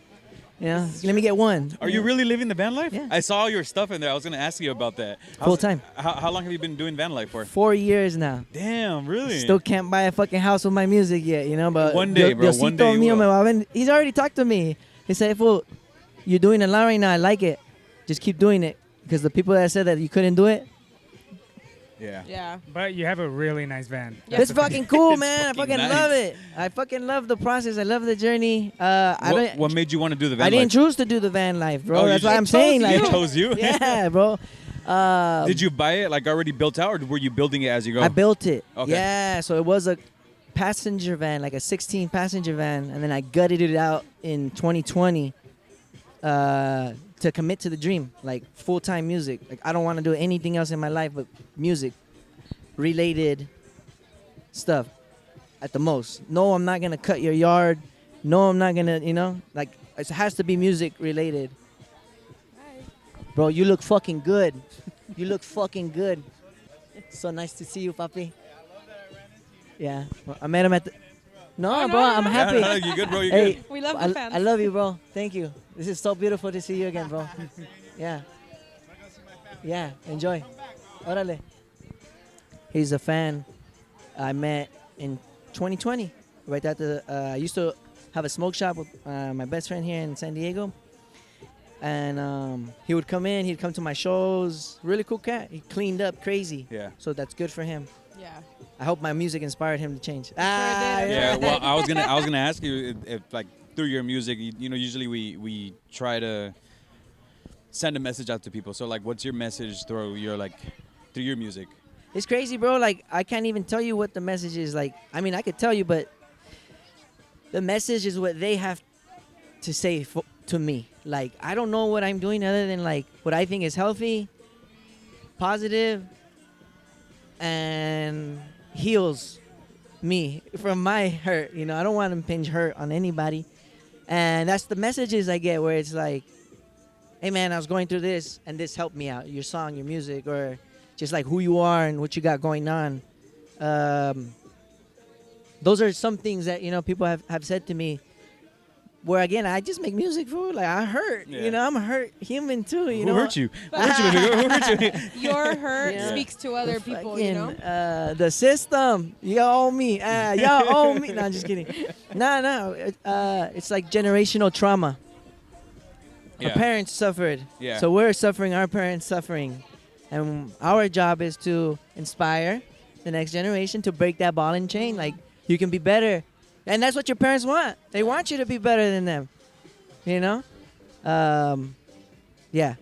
You know, let me get one. Are you really living the van life? Yeah. I saw your stuff in there. I was going to ask you about that. Full time. How long have you been doing van life for? 4 years now. Damn, really? Still can't buy a fucking house with my music yet, you know. But One day, bro, one day you mío me will. va a vender. He's already talked to me. He said, "Fool, you're doing a lot right now. I like it. Just keep doing it." Because the people that said that you couldn't do it, Yeah. Yeah. But you have a really nice van. Yeah. it's fucking cool, It's man. I fucking fucking nice. love it. I fucking love the process. I love the journey. What made you want to do the van I didn't life? choose to do the van life, bro. Oh, you That's what just- I'm It saying. chose Like, It chose you? yeah, bro. Did you buy it like already built out, or were you building it as you go? I built it. Okay. Yeah, so it was a passenger van, like a 16 passenger van, and then I gutted it out in 2020 to commit to the dream, like full-time music. Like I don't want to do anything else in my life but music related stuff at the most. No, I'm not going to cut your yard. No, I'm not going to, you know, like it has to be music related. Bro, you look fucking good. You look fucking good. So nice to see you, papi. Yeah, well, I met him at the. No, Oh, bro, no, I'm no, no. happy. No, you good, bro? You Hey, good? We love I, the fans. I love you, bro. Thank you. This is so beautiful to see you again, bro. Yeah. Yeah, enjoy. Órale. He's a fan I met in 2020. Right at the. I used to have a smoke shop with my best friend here in San Diego. And he would come in. He'd come to my shows. Really cool cat. He cleaned up crazy. Yeah. So that's good for him. Yeah. I hope my music inspired him to change. did. Yeah. Well, I was gonna ask you if like through your music, you know, usually we try to send a message out to people. So like, what's your message through your music? It's crazy, bro. Like, I can't even tell you what the message is. Like, I mean, I could tell you, but the message is what they have to say to me. Like, I don't know what I'm doing other than, like, what I think is healthy, positive, and heals me from my hurt. You know, I don't want to impinge hurt on anybody. And that's the messages I get where it's like, hey, man, I was going through this, and this helped me out. Your song, your music, or just like who you are and what you got going on. Those are some things that, you know, people have said to me where, again, I just make music for, like, I hurt. Yeah. You know, I'm a hurt human too, you Who know. hurt you? Who hurt you? Baby? Who hurt you? Your hurt Yeah. speaks to other people, you know? The system. You owe me. Y'all owe me. No, I'm just kidding. No. It's like generational trauma. Our Yeah. parents suffered. Yeah. So we're suffering, our parents suffering. And our job is to inspire the next generation to break that ball and chain. Like, you can be better. And that's what your parents want. They want you to be better than them. You know? Yeah.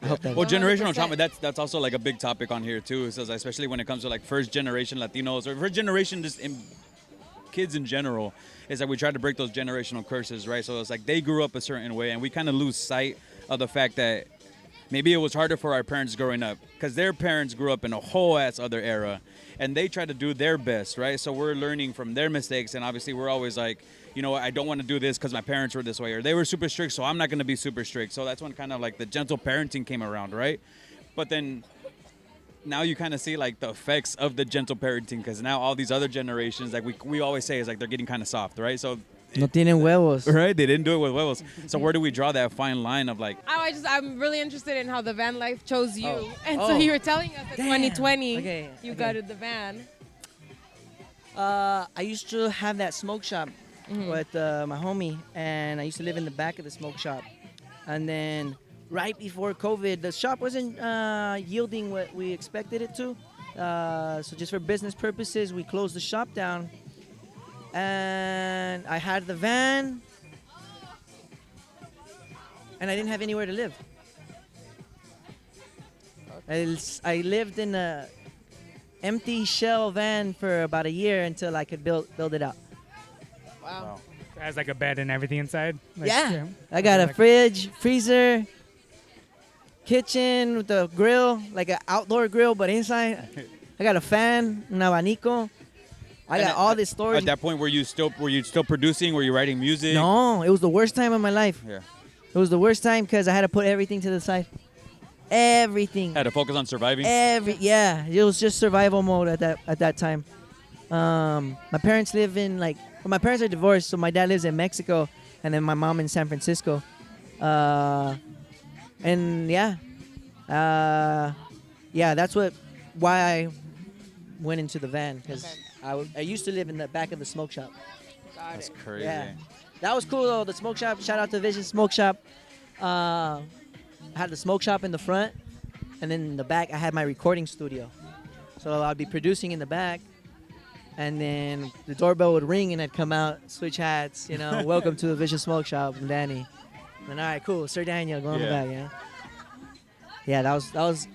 I hope that. Well, generational 100%. trauma, that's also like a big topic on here too. It says, especially when it comes to like first generation Latinos or first generation just kids in general, is that we try to break those generational curses, right? So it's like they grew up a certain way and we kind of lose sight of the fact that maybe it was harder for our parents growing up because their parents grew up in a whole ass other era and they try to do their best, right? So we're learning from their mistakes, and obviously we're always like, you know, I don't want to do this because my parents were this way, or they were super strict, so I'm not going to be super strict. So that's when kind of like the gentle parenting came around, right? But then now you kind of see like the effects of the gentle parenting, because now all these other generations, like we always say, is like they're getting kind of soft, right? So no tienen huevos. Right, they didn't do it with huevos. So where do we draw that fine line of like? I'm really interested in how the van life chose you, and so you were telling us that 2020 you gutted the van. I used to have that smoke shop with my homie, and I used to live in the back of the smoke shop. And then right before COVID, the shop wasn't yielding what we expected it to. So just for business purposes, we closed the shop down. And I had the van, and I didn't have anywhere to live. I lived in a empty shell van for about a year until I could build it out. Wow. It has like a bed and everything inside. Like, yeah. I got a fridge, freezer, kitchen with a grill, like an outdoor grill, but inside. I got a fan, un abanico. I got all this storage. At that point, were you still producing? Were you writing music? No, it was the worst time of my life. Yeah. It was the worst time because I had to put everything to the side. Everything. Had to focus on surviving. Yeah, it was just survival mode at that time. My parents live in my parents are divorced, so my dad lives in Mexico, and then my mom in San Francisco. And that's why I went into the van, because I used to live in the back of the smoke shop. That's crazy. Yeah. That was cool though. The smoke shop. Shout out to Vision Smoke Shop. I had the smoke shop in the front, and then in the back I had my recording studio. So I'd be producing in the back, and then the doorbell would ring and I'd come out, switch hats, welcome to the Vision Smoke Shop, I'm Danny. And all right, cool, Sir Daniel, go on the back, Yeah, that was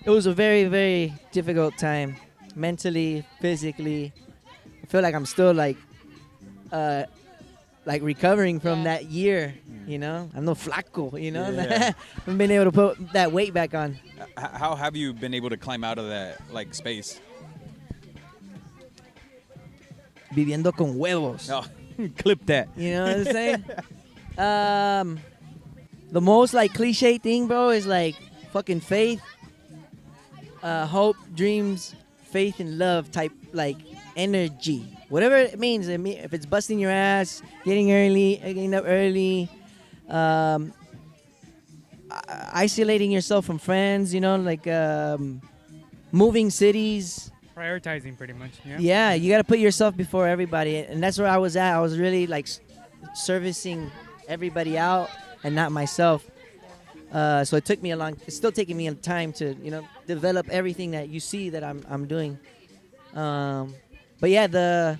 it was a very, very difficult time, mentally, physically. I feel like I'm still recovering from that year, I'm no flaco, I haven't been able to put that weight back on. How have you been able to climb out of that space? Viviendo con huevos. Oh, clip that. You know what I'm saying? The most cliche thing, bro, is fucking faith, hope, dreams, faith, and love type energy. Whatever it means. If it's busting your ass, getting up early, isolating yourself from friends, moving cities. Prioritizing pretty much, yeah. Yeah, you got to put yourself before everybody. And that's where I was at. I was really servicing everybody out and not myself. So it's still taking me a time to, develop everything that you see that I'm doing. But yeah, the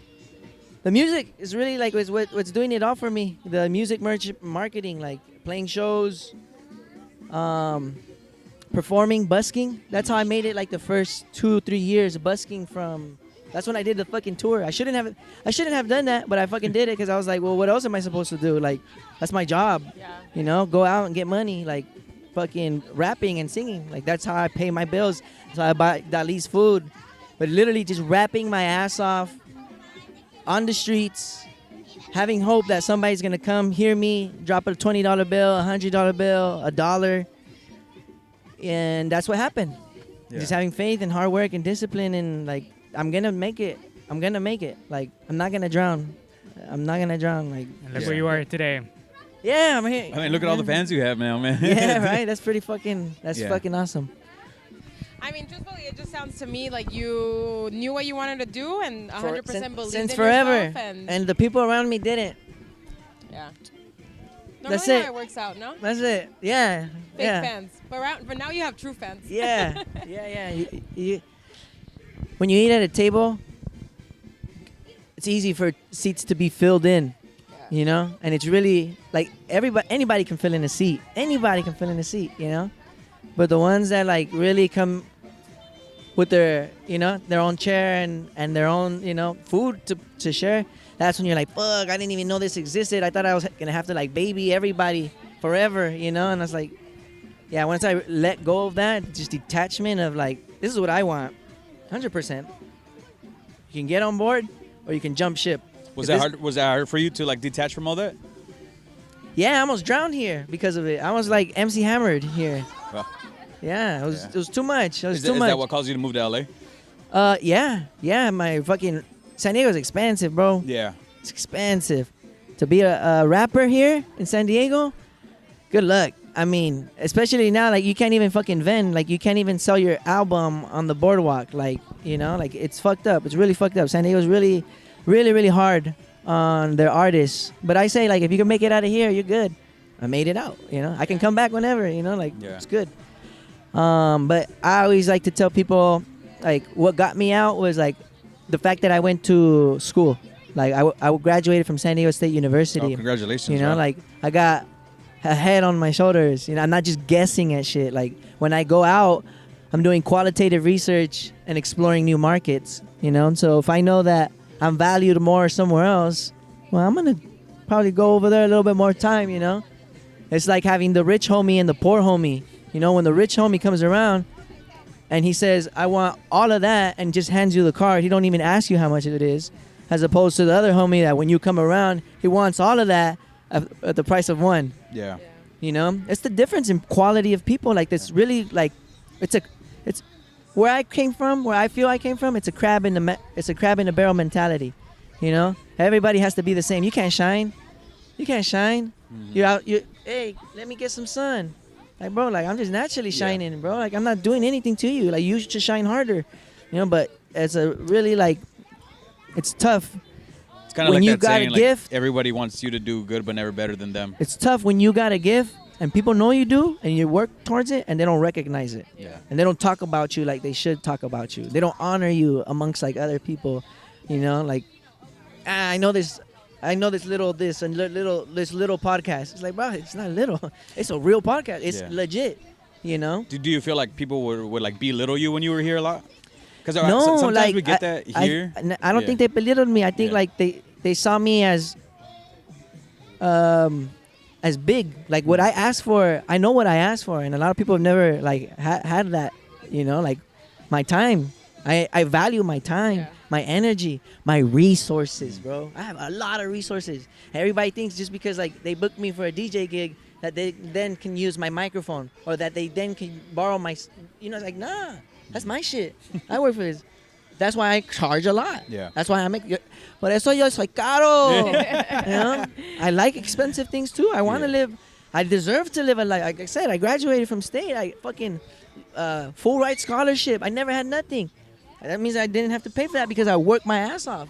music is really what's doing it all for me. The music marketing, playing shows, performing, busking. That's how I made it the first 2-3 years, busking from. That's when I did the fucking tour. I shouldn't have done that, but I fucking did it because I was like, well, what else am I supposed to do? That's my job. Yeah. Go out and get money, fucking rapping and singing. That's how I pay my bills. So I buy Dali's food. But literally just rapping my ass off on the streets, having hope that somebody's going to come hear me, drop a $20 bill, a $100 bill, $1. And that's what happened. Yeah. Just having faith and hard work and discipline, and I'm going to make it. I'm going to make it. I'm not going to drown. I'm not going to drown. And look where you are today. Yeah, I'm here. I mean, look at all the fans you have now, man. Yeah, right? That's pretty fucking, fucking awesome. I mean, truthfully, it just sounds to me like you knew what you wanted to do and 100% believed since in forever. yourself. And the people around me didn't. Yeah. That's Normally it. how it works out, no? That's it. Yeah. Fake fans. But now you have true fans. Yeah. Yeah. When you eat at a table, it's easy for seats to be filled in. Yeah. And it's really anybody can fill in a seat. Anybody can fill in a seat, But the ones that really come with their own chair and their own, food to share, that's when you're like, fuck, I didn't even know this existed. I thought I was going to have to baby everybody forever, And I was like, yeah, once I let go of that, just detachment of this is what I want, 100%. You can get on board or you can jump ship. Was that hard for you to detach from all that? Yeah, I almost drowned here because of it. I was MC Hammered here. Well. Yeah, it was too much. It was Is too much. that what caused you to move to LA? Yeah. My fucking San Diego's expensive, bro. Yeah. It's expensive. To be a rapper here in San Diego, good luck. I mean, especially now, like, you can't even fucking vend. Like, you can't even sell your album on the boardwalk. Like, you know, like, it's fucked up. It's really fucked up. San Diego's really, really, really hard on their artists. But I say, like, if you can make it out of here, you're good. I made it out, you know. I can come back whenever, you know, like, it's good. But I always like to tell people, like, what got me out was, like, the fact that I went to school. Like, I graduated from San Diego State University. Oh, congratulations. You know, like, I got a head on my shoulders. You know, I'm not just guessing at shit. Like, when I go out, I'm doing qualitative research and exploring new markets, you know? So if I know that I'm valued more somewhere else, well, I'm going to probably go over there a little bit more time, you know? It's like having the rich homie and the poor homie. You know, when the rich homie comes around and he says, I want all of that, and just hands you the card, he don't even ask you how much it is, as opposed to the other homie that when you come around, he wants all of that at the price of one. Yeah. You know, it's the difference in quality of people. Like, this really, like, it's where I came from, where I feel I came from. It's a crab in the barrel mentality. You know, everybody has to be the same. You can't shine. Mm-hmm. You're out. Hey, let me get some sun. Like, bro, like, I'm just naturally shining, bro. Like, I'm not doing anything to you. Like, you should shine harder. You know, but it's a really, like, it's tough. It's kind of when like you that got saying, a like, gift. everybody wants you to do good, but never better than them. It's tough when you got a gift and people know you do and you work towards it and they don't recognize it. Yeah. And they don't talk about you like they should talk about you. They don't honor you amongst, like, other people. You know, like, I know this little podcast. It's like, bro, it's not little. It's a real podcast. It's legit. You know. Do you feel like people would like belittle you when you were here a lot? Because no, sometimes like, we get that here. I don't think they belittled me. I think like they saw me as big. Like, what I asked for, I know what I asked for, and a lot of people have never, like, had that. You know, like, my time. I value my time, my energy, my resources, bro. I have a lot of resources. Everybody thinks just because, like, they booked me for a DJ gig that they then can use my microphone or that they then can borrow my, you know, it's like, nah, that's my shit. I work for this. That's why I charge a lot. Yeah. That's why I make. Por eso yo soy caro. You know, I like expensive things too. I want to live. I deserve to live a life. Like I said, I graduated from state. I fucking full ride scholarship. I never had nothing. That means I didn't have to pay for that because I worked my ass off.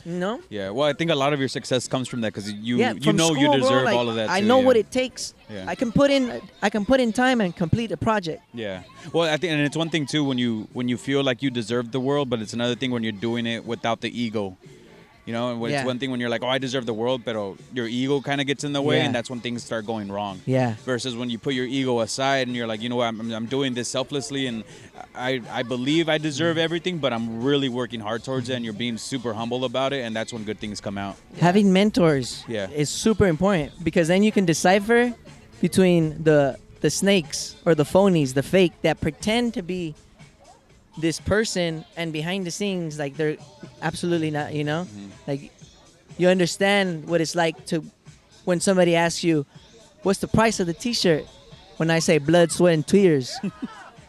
You know? Yeah. Well, I think a lot of your success comes from that because you know school, you deserve bro, like, all of that. I too, know what it takes. Yeah. I can put in time and complete a project. Yeah. Well, I think, and it's one thing too when you feel like you deserve the world, but it's another thing when you're doing it without the ego. You know, and it's one thing when you're like, oh, I deserve the world, but your ego kind of gets in the way, and that's when things start going wrong. Yeah. Versus when you put your ego aside and you're like, you know what, I'm doing this selflessly, and I believe I deserve everything, but I'm really working hard towards it, and you're being super humble about it, and that's when good things come out. Having mentors is super important because then you can decipher between the snakes or the phonies, the fake that pretend to be this person, and behind the scenes, like, they're absolutely not, you know? Mm-hmm. Like, you understand what it's like to when somebody asks you, what's the price of the t-shirt? When I say blood, sweat, and tears,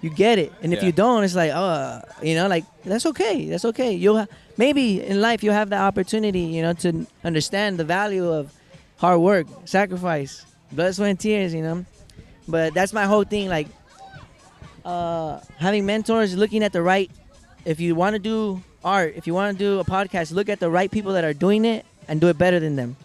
you get it. And if you don't, it's like, oh, you know, like, that's okay. That's okay. Maybe in life you'll have the opportunity, you know, to understand the value of hard work, sacrifice, blood, sweat, and tears, you know? But that's my whole thing, like, having mentors, looking at the right, if you want to do art, if you want to do a podcast, look at the right people that are doing it and do it better than them,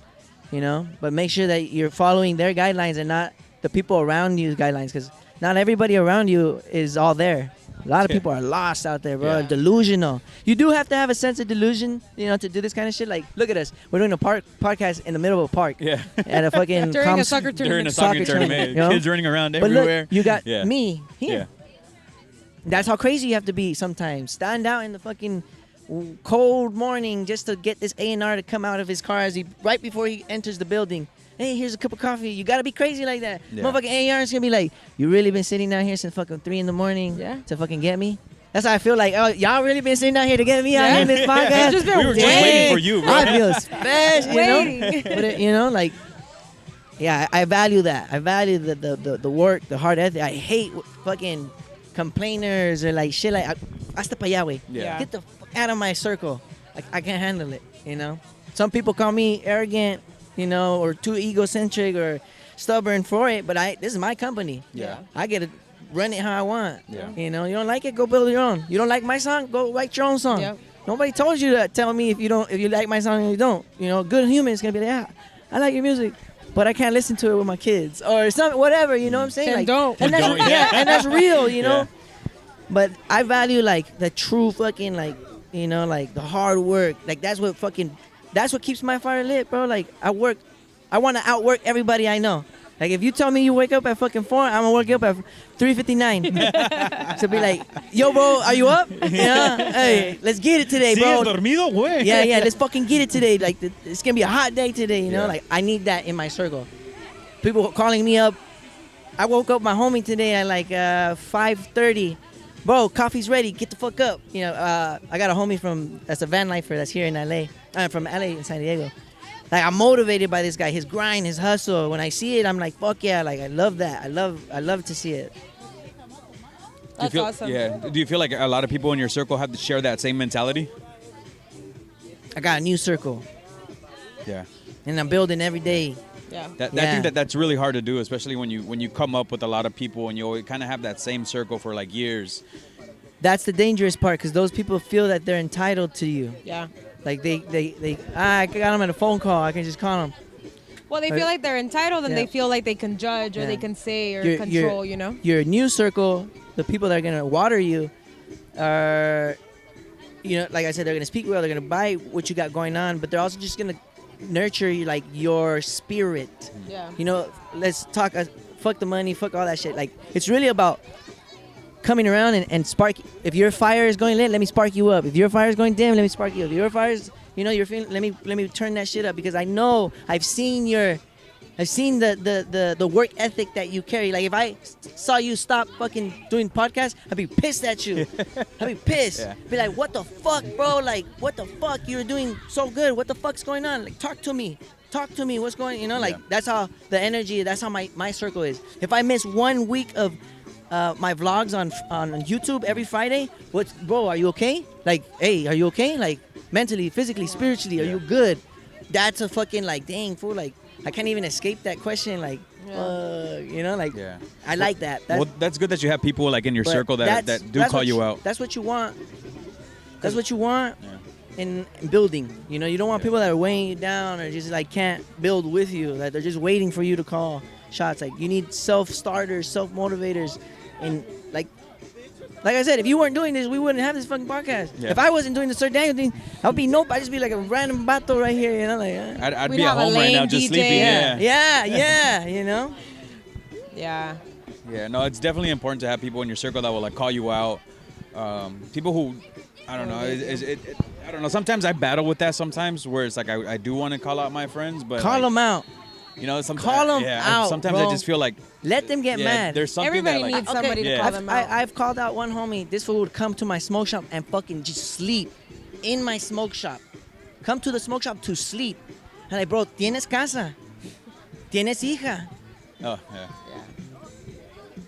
you know? But make sure that you're following their guidelines and not the people around you's guidelines, because not everybody around you is all there. A lot of people are lost out there, bro. Delusional. You do have to have a sense of delusion, you know, to do this kind of shit. Like, look at us. We're doing a podcast in the middle of a park. Yeah. At a fucking during a soccer tournament. During a soccer tournament. You know? Kids running around But everywhere. look, you got me here. Yeah. That's how crazy you have to be sometimes. Stand out in the fucking cold morning just to get this A&R to come out of his car right before he enters the building. Hey, here's a cup of coffee. You got to be crazy like that. Yeah. Motherfucking A&R is going to be like, you really been sitting down here since fucking 3 in the morning to fucking get me? That's how I feel like, oh, y'all really been sitting down here to get me out here in this podcast? We were just waiting for you, bro. I feel special, you know? But you know, like, Yeah, I value that. I value the work, the hard ethic. I hate fucking complainers or like shit like hasta pa allá, güey. Yeah. Get the fuck out of my circle. I can't handle it, you know? Some people call me arrogant, you know, or too egocentric or stubborn for it, but this is my company. Yeah. I get to run it how I want. Yeah. You know, you don't like it, go build your own. You don't like my song, go write your own song. Yep. Nobody told you to tell me if you like my song and you don't. You know, good human is gonna be like, yeah, I like your music, but I can't listen to it with my kids or something, whatever. You know what I'm saying? Then Like, don't. And that's, Then don't, yeah, and that's real. You know. Yeah. But I value like the true fucking like, you know, like the hard work. Like that's what keeps my fire lit, bro. Like I want to outwork everybody I know. Like if you tell me you wake up at fucking 4, I'm gonna wake up at 3:59. So be like, yo, bro, are you up? Yeah. Hey, let's get it today, bro. ¿Sigues dormido, güey? Yeah, let's fucking get it today. Like it's gonna be a hot day today, you know. Yeah. Like I need that in my circle. People calling me up. I woke up my homie today at like 5:30. Bro, coffee's ready. Get the fuck up. You know, I got a homie that's a van lifer that's here in LA. From LA in San Diego. Like I'm motivated by this guy, his grind, his hustle. When I see it, I'm like, fuck yeah! Like I love that. I love to see it. That's awesome. Yeah. Do you feel like a lot of people in your circle have to share that same mentality? I got a new circle, Yeah. and I'm building every day. Yeah. I think that's really hard to do, especially when you come up with a lot of people and you kind of have that same circle for like years. That's the dangerous part, because those people feel that they're entitled to you. Yeah. Like I got them at a phone call. I can just call them. Well, they feel like they're entitled, and Yeah. they feel like they can judge or Yeah. they can say or Your- control. You know. Your new circle, the people that are gonna water you, are, you know, like I said, they're gonna speak well. They're gonna buy what you got going on, but they're also just gonna nurture you, like your spirit. Yeah. You know, let's talk. Fuck the money. Fuck all that shit. Like it's really about coming around and spark. If your fire is going lit, let me spark you up. If your fire is going dim, let me spark you up. If your fire is, you know, you're feeling, let me turn that shit up, because I know I've seen the work ethic that you carry. Like if I saw you stop fucking doing podcasts, I'd be pissed at you. I'd be pissed. Yeah. Be like, what the fuck, bro? Like, what the fuck? You're doing so good. What the fuck's going on? Like, talk to me. What's going? You know, like that's how the energy. That's how my circle is. If I miss 1 week of my vlogs on YouTube every Friday, bro? Are you okay? Like, hey, are you okay? Like mentally, physically, spiritually, are you good? That's a fucking like, dang fool. Like I can't even escape that question. Like, you know, like Yeah. I like that. That's good that you have people like in your But circle that do that's call what you out. That's what you want. That's what you want in building. You know, you don't want people that are weighing you down or just like can't build with you. That they're just waiting for you to call shots. Like you need self-starters, self-motivators, and like I said, if you weren't doing this, we wouldn't have this fucking podcast. Yeah. If I wasn't doing the Sir Daniel thing, I'd be nope. I'd just be like a random bato right here. You know, like I'd We'd be at have a home right now lame just DJ. sleeping. yeah. You know. Yeah. Yeah, no, it's definitely important to have people in your circle that will like call you out. People who, I don't know, I don't know. Sometimes I battle with that. Sometimes where it's like I do want to call out my friends, but Call like, them out. You know, sometimes Call 'em out, Sometimes bro. I just feel like Let them get mad. There's something Everybody that like needs somebody to yeah. call them out. I've called out one homie. This fool would come to my smoke shop and fucking just sleep in my smoke shop. Come to the smoke shop to sleep. And like, bro, ¿tienes casa? ¿Tienes hija? Oh yeah.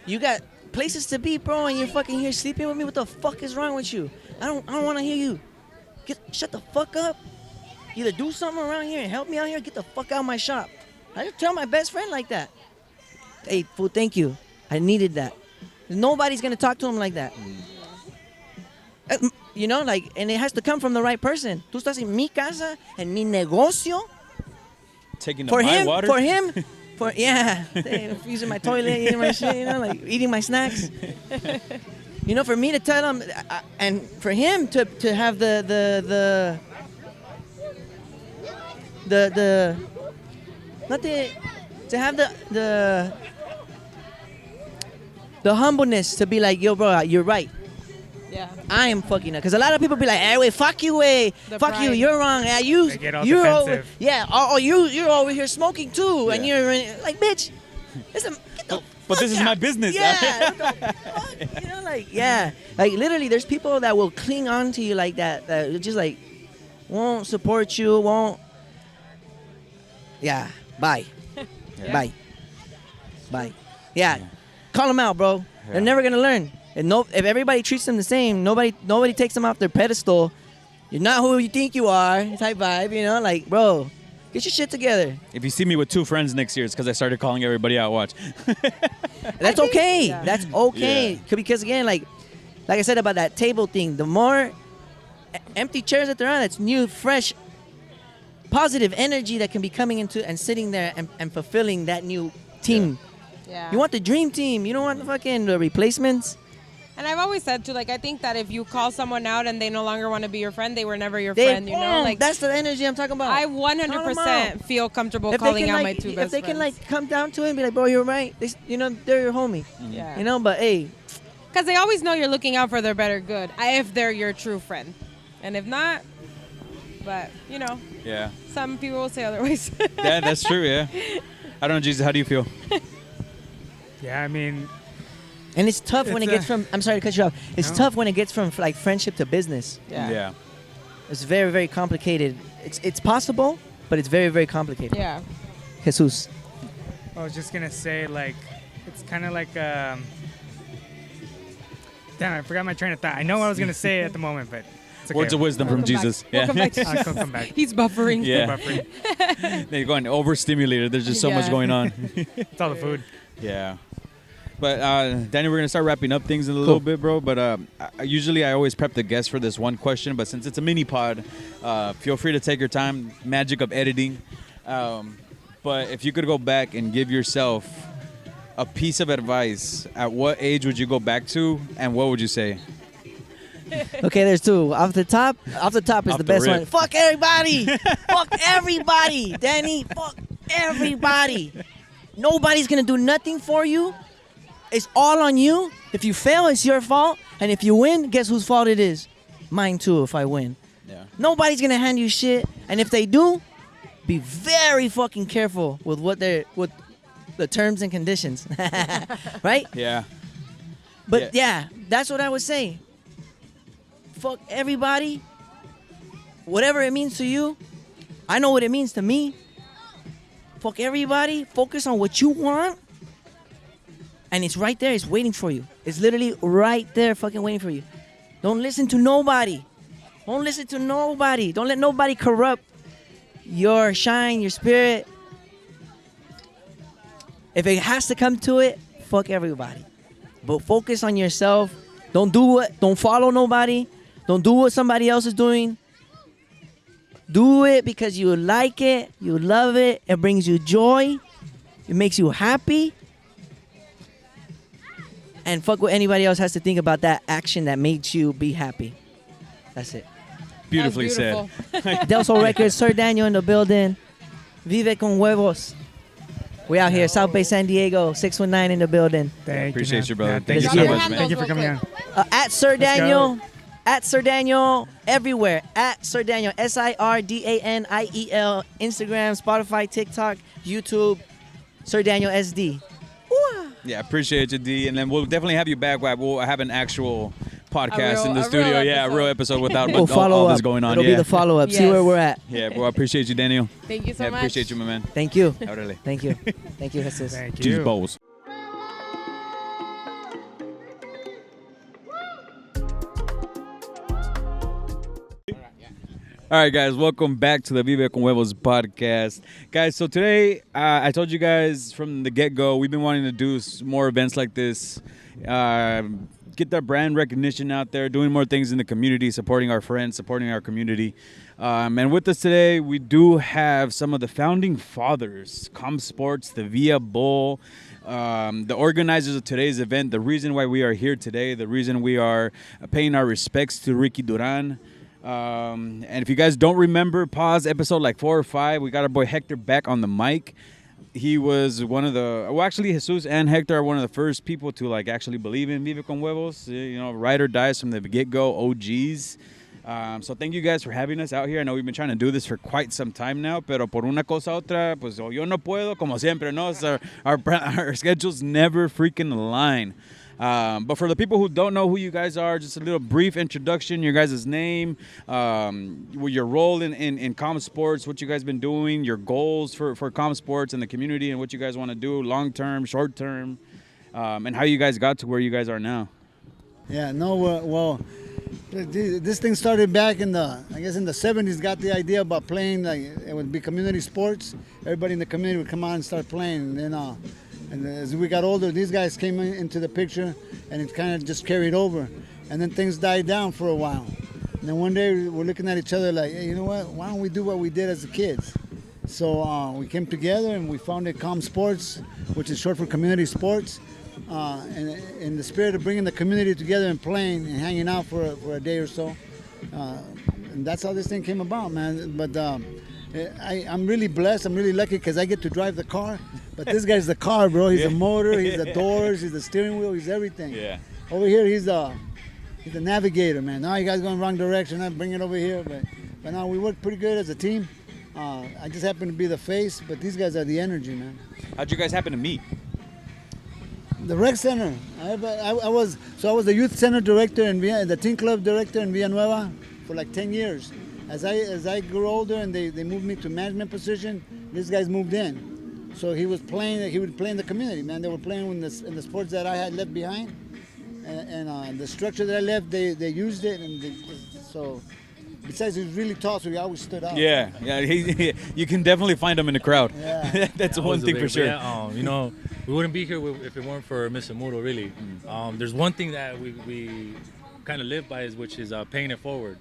You got places to be, bro, and you're fucking here sleeping with me? What the fuck is wrong with you? I don't want to hear you. Shut the fuck up. Either do something around here and help me out here, get the fuck out of my shop. I just tell my best friend like that. Hey, fool, thank you. I needed that. Nobody's going to talk to him like that. You know, like, and it has to come from the right person. Tú estás en mi casa, en mi negocio. Taking For my him, water. yeah, using my toilet, eating my shit, you know, like eating my snacks. You know, for me to tell him, and for him to have to have the humbleness to be like, yo, bro, you're right. Yeah. I am fucking up. Because a lot of people be like, hey, wait, fuck you, way. The Fuck you, pride. you're wrong. Yeah, They get all you're over, defensive. yeah, you're over here smoking too. And Yeah. you're like, bitch, listen, get the But this fuck is out. my business. Yeah, what the fuck? You know, like, yeah. Like, literally, there's people that will cling on to you like that just, like, won't support you, won't. Yeah, bye. Yeah. Bye. Yeah. Call them out, bro. Yeah. They're never gonna learn. And if everybody treats them the same, nobody takes them off their pedestal. You're not who you think you are, type vibe. You know, like, bro, get your shit together. If you see me with 2 friends next year, it's because I started calling everybody out. Watch. That's okay. Yeah. That's okay. Yeah. Because again, like I said about that table thing, the more empty chairs that they're on, it's new, fresh, positive energy that can be coming into and sitting there and fulfilling that new team. Yeah. You want the dream team. You don't want the fucking replacements. And I've always said too, like, I think that if you call someone out and they no longer want to be your friend, they were never your friend. You know, like that's the energy I'm talking about. I 100% feel comfortable If they calling can, out like, my 2 if best they can friends. like come down to it and be like, bro, you're right. They're your homie. Yeah. You know, but hey, Because they always know you're looking out for their better good if they're your true friend. And if not, but, you know, Yeah. some people will say otherwise. Yeah, that's true. Yeah. I don't know, Jesus. How do you feel? Yeah, I mean, and it's tough when it It's gets from. I'm sorry to cut you off. It's No. tough when it gets from like friendship to business. Yeah. It's very, very complicated. It's possible, but it's very, very complicated. Yeah. Jesus. I was just gonna say, like, it's kind of like, damn, I forgot my train of thought. I know what I was gonna say at the moment, but it's okay. Words of wisdom from Welcome back. Jesus. Welcome back to I'll come back. He's buffering. Yeah. Buffering. They're going overstimulated. There's just so much Yeah. going on. It's all the food. Yeah. But Danny, we're gonna start wrapping up things in a little bit, bro. But usually I always prep the guests for this one question. But since it's a mini pod, feel free to take your time. Magic of editing. But if you could go back and give yourself a piece of advice, at what age would you go back to, and what would you say? Okay, there's 2. Off the top is Off the the best rip. one. Fuck everybody. Fuck everybody, Danny. Fuck everybody. Nobody's gonna do nothing for you. It's all on you. If you fail, it's your fault. And if you win, guess whose fault it is? Mine too, if I win. Yeah. Nobody's gonna hand you shit. And if they do, be very fucking careful with with the terms and conditions. Right? Yeah. But yeah, that's what I would say. Fuck everybody. Whatever it means to you, I know what it means to me. Fuck everybody. Focus on what you want. And it's right there. It's waiting for you. It's literally right there fucking waiting for you. Don't listen to nobody. Don't listen to nobody. Don't let nobody corrupt your shine, your spirit. If it has to come to it, fuck everybody. But focus on yourself. Don't follow nobody. Don't do what somebody else is doing. Do it because you like it, you love it, it brings you joy, it makes you happy. And fuck what anybody else has to think about that action that made you be happy. That's it. Beautifully That was said. beautiful. Del Sol Records, Sir Daniel in the building. Vive con Huevos. We out here, South Bay San Diego, 619 in the building. Thank Appreciate man. you, brother. Yeah, Thank you Let's so get it. much, man. Thank you for coming on. At Sir Let's Daniel. go. At Sir Daniel everywhere. At Sir Daniel, SIRDANIEL. Instagram, Spotify, TikTok, YouTube. Sir Daniel SD. Yeah, appreciate you, D. And then we'll definitely have you back. We'll have an actual podcast in the a studio. real Yeah, a real episode without We'll all follow this up. going on. It'll Yeah. be the follow up. See Yes. where we're at. Yeah, bro. I appreciate you, Daniel. Thank you so much. Appreciate you, my man. Thank you. Órale. Thank you. Thank you, Jesus. Thank Cheese you. bowls. All right, guys, welcome back to the Vive con Huevos podcast. Guys, so today, I told you guys from the get-go, we've been wanting to do more events like this, get that brand recognition out there, doing more things in the community, supporting our friends, supporting our community. And with us today, we do have some of the founding fathers, COMSPORTS, the Via Bull, the organizers of today's event, the reason why we are here today, the reason we are paying our respects to Ricky Duran. And if you guys don't remember, pause episode like 4 or 5. We got our boy Hector back on the mic. He was one of the, well, actually Jesus and Hector are one of the first people to like actually believe in Vive con Huevos. You know, ride or dies from the get-go, OGs. So thank you guys for having us out here. I know we've been trying to do this for quite some time now, pero por una cosa otra, pues yo no puedo, como siempre, no. So our schedules never freaking align. But for the people who don't know who you guys are, just a little brief introduction, your guys' name, your role in COMSPORTS, what you guys been doing, your goals for COMSPORTS and the community, and what you guys want to do long-term, short-term, and how you guys got to where you guys are now. Yeah, no, well, this thing started back in the 70s. Got the idea about playing, like it would be community sports. Everybody in the community would come out and start playing. And as we got older, these guys came into the picture, and it kind of just carried over. And then things died down for a while. And then one day we're looking at each other like, hey, you know what? Why don't we do what we did as kids? So we came together and we founded COMSPORTS, which is short for community sports. And in the spirit of bringing the community together and playing and hanging out for a day or so. And that's how this thing came about, man. But I'm really blessed. I'm really lucky because I get to drive the car. But this guy's the car, bro. He's the motor, he's the doors, he's the steering wheel, he's everything. Yeah. Over here, he's the navigator, man. Now you guys going wrong direction. I bring it over here. But now we work pretty good as a team. I just happen to be the face, but these guys are the energy, man. How'd you guys happen to meet? The rec center. I was the youth center director and the team club director in Villanueva for like 10 years. As I grew older and they moved me to management position, these guys moved in. So he would play in the community, man. They were playing in the sports that I had left behind, and the structure that I left, they used it, so. Besides, he was really tall, so he always stood out. Yeah. You can definitely find him in the crowd. Yeah. That's one thing for sure. Yeah, we wouldn't be here if it weren't for Mr. Muro, really. There's one thing that we kind of live by, which is paying it forward.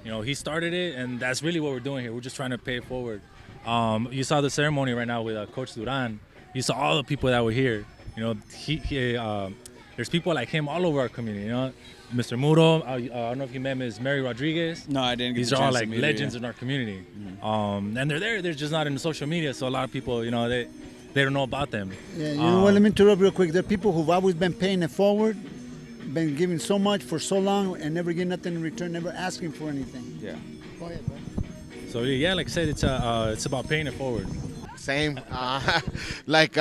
He started it, and that's really what we're doing here. We're just trying to pay it forward. You saw the ceremony right now with Coach Duran. You saw all the people that were here. There's people like him all over our community. Mr. Muro, I don't know if you met Ms. Mary Rodriguez. No, I didn't get These the are all chance to like meet her, legends yeah. in our community. And they're there. They're just not in the social media, so a lot of people, they don't know about them. Yeah, you know what? Let me interrupt real quick. There are people who've always been paying it forward, been giving so much for so long, and never getting nothing in return, never asking for anything. Yeah. Go ahead, bro. So yeah, like I said, it's about paying it forward. Same. Like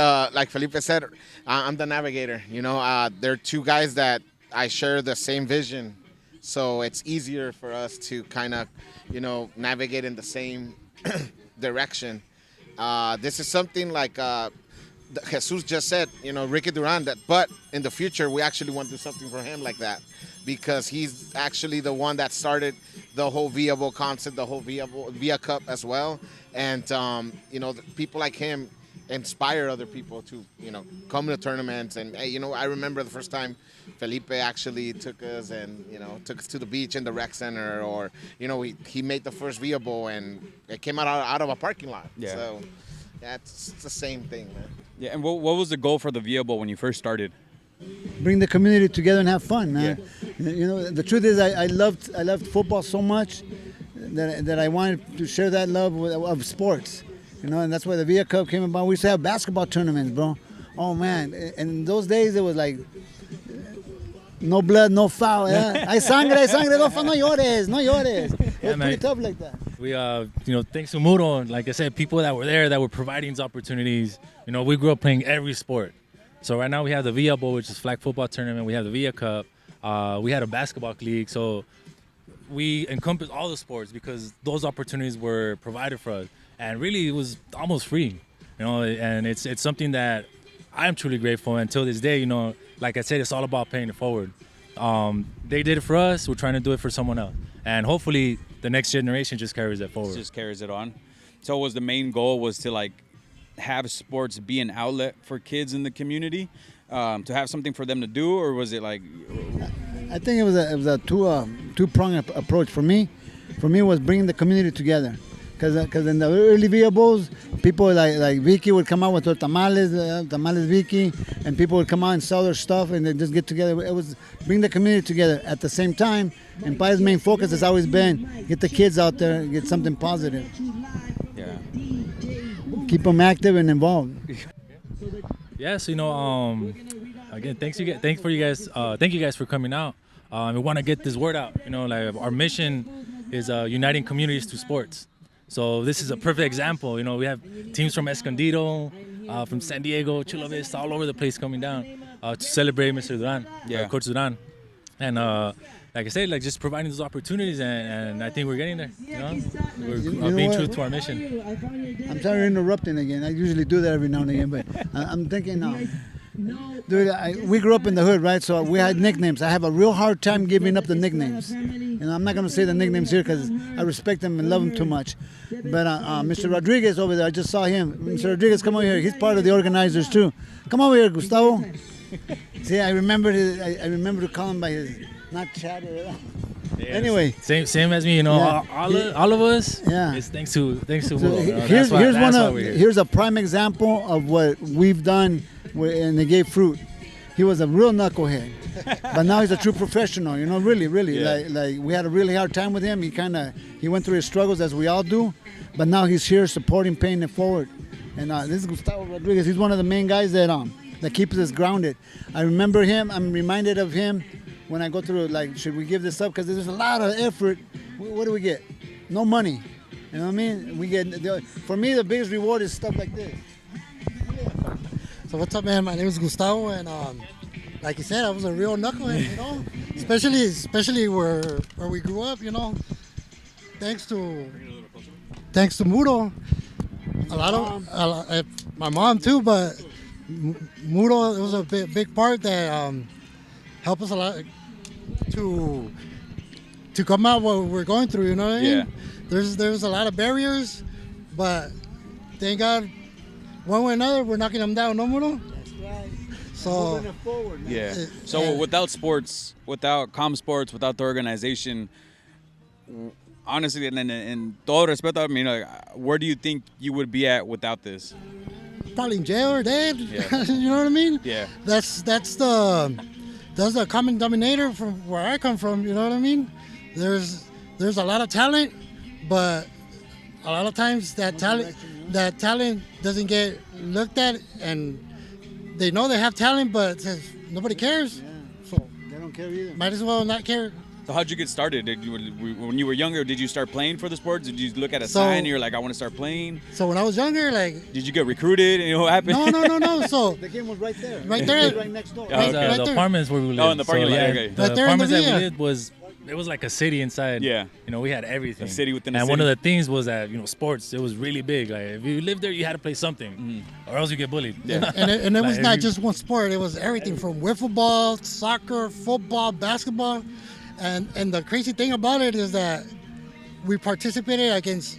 Felipe said, I'm the navigator. There are two guys that I share the same vision, so it's easier for us to kind of, navigate in the same direction. This is something like Jesus just said, Ricky Duran, but in the future, we actually want to do something for him like that, because he's actually the one that started the whole Viable concept, the whole Via Cup as well. And, people like him inspire other people to, come to tournaments. And, I remember the first time Felipe actually took us to the beach in the rec center, or, he made the first Viable and it came out of a parking lot. Yeah. So that's the same thing, man. Yeah, and what was the goal for the Viable when you first started? Bring the community together and have fun, man. Yeah. The truth is I loved football so much that I wanted to share that love of sports, and that's why the Via Cup came about. We used to have basketball tournaments, bro. Oh, man. And in those days, it was like, no blood, no foul. Yeah? Hay sangre, no llores. It was pretty tough like that. We, thanks to Muro, like I said, people that were there that were providing these opportunities. We grew up playing every sport. So right now we have the Via Bowl, which is flag football tournament. We have the Via Cup. We had a basketball league. So we encompass all the sports because those opportunities were provided for us. And really, it was almost free, and it's something that I'm truly grateful. Until this day, like I said, it's all about paying it forward. They did it for us. We're trying to do it for someone else. And hopefully the next generation just carries it forward. Just carries it on. So was the main goal was to have sports be an outlet for kids in the community, to have something for them to do, or was it like? I think it was a two-pronged approach for me. For me, it was bringing the community together. Because in the early Viables, people like Vicky would come out with her tamales Vicky, and people would come out and sell their stuff, and they just get together. It was bring the community together. At the same time, and Paya's main focus has always been get the kids out there, get something positive. Yeah. Keep them active and involved. Yes, again, thank you guys for coming out. We want to get this word out. Our mission is uniting communities through sports. So this is a perfect example. We have teams from Escondido, from San Diego, Chula Vista, all over the place coming down. to celebrate Mr. Duran, Coach Duran. And like I said, like just providing those opportunities, and I think we're getting there. You know, we're being true to our mission. I'm sorry for interrupting again. I usually do that every now and again, but I'm thinking now. Dude, we grew up in the hood, right? So we had nicknames. I have a real hard time giving up the nicknames. And I'm not going to say the nicknames here because I respect them and love them too much. But Mr. Rodriguez over there, I just saw him. Mr. Rodriguez, come over here. He's part of the organizers too. Come over here, Gustavo. See, I remember to call him by his, not Chad. Yeah, anyway, same as me, you know. All of us. Yeah. It's thanks to Mudo. Here's a prime example of what we've done, and they gave fruit. He was a real knucklehead, but now he's a true professional. You know, really. Yeah. Like we had a really hard time with him. He went through his struggles as we all do, but now he's here supporting, paying it forward. And this is Gustavo Rodriguez. He's one of the main guys that keeps us grounded. I remember him. I'm reminded of him when I go through, like, should we give this up? Because there's a lot of effort. What do we get? No money. You know what I mean? For me, the biggest reward is stuff like this. So what's up, man? My name is Gustavo, and like you said, I was a real knucklehead, you know? Especially where we grew up, you know? Thanks to Mudo. My mom too, but Mudo, it was a big part that helped us a lot to come out what we're going through, you know what I mean? Yeah. There's a lot of barriers, but thank God, one way or another, we're knocking them down, no, Mudo? That's right. So, moving it forward, man. Yeah. So without sports, without COMSPORTS, without the organization, honestly, and todo respeto, I mean, like, where do you think you would be at without this? Probably in jail or dead. Yeah. You know what I mean? Yeah. That's the common denominator from where I come from. You know what I mean? There's a lot of talent, but a lot of times that talent doesn't get looked at, and they know they have talent, but nobody cares. Yeah. So they don't care either. Might as well not care. So how'd you get started? When you were younger, did you start playing for the sports? Did you look at a sign and you're like, I want to start playing? So when I was younger, like... Did you get recruited and what happened? No. So the game was right there. Right there. Right next door. The apartments where we lived. Oh, in the parking lot. Okay. The apartments that we lived it was like a city inside. Yeah. You know, we had everything. A city within a city. And one of the things was that, you know, sports, it was really big. Like, if you lived there, you had to play something, or else you get bullied. Yeah. and it was not just one sport. It was everything from wiffle ball, soccer, football, basketball. And the crazy thing about it is that we participated against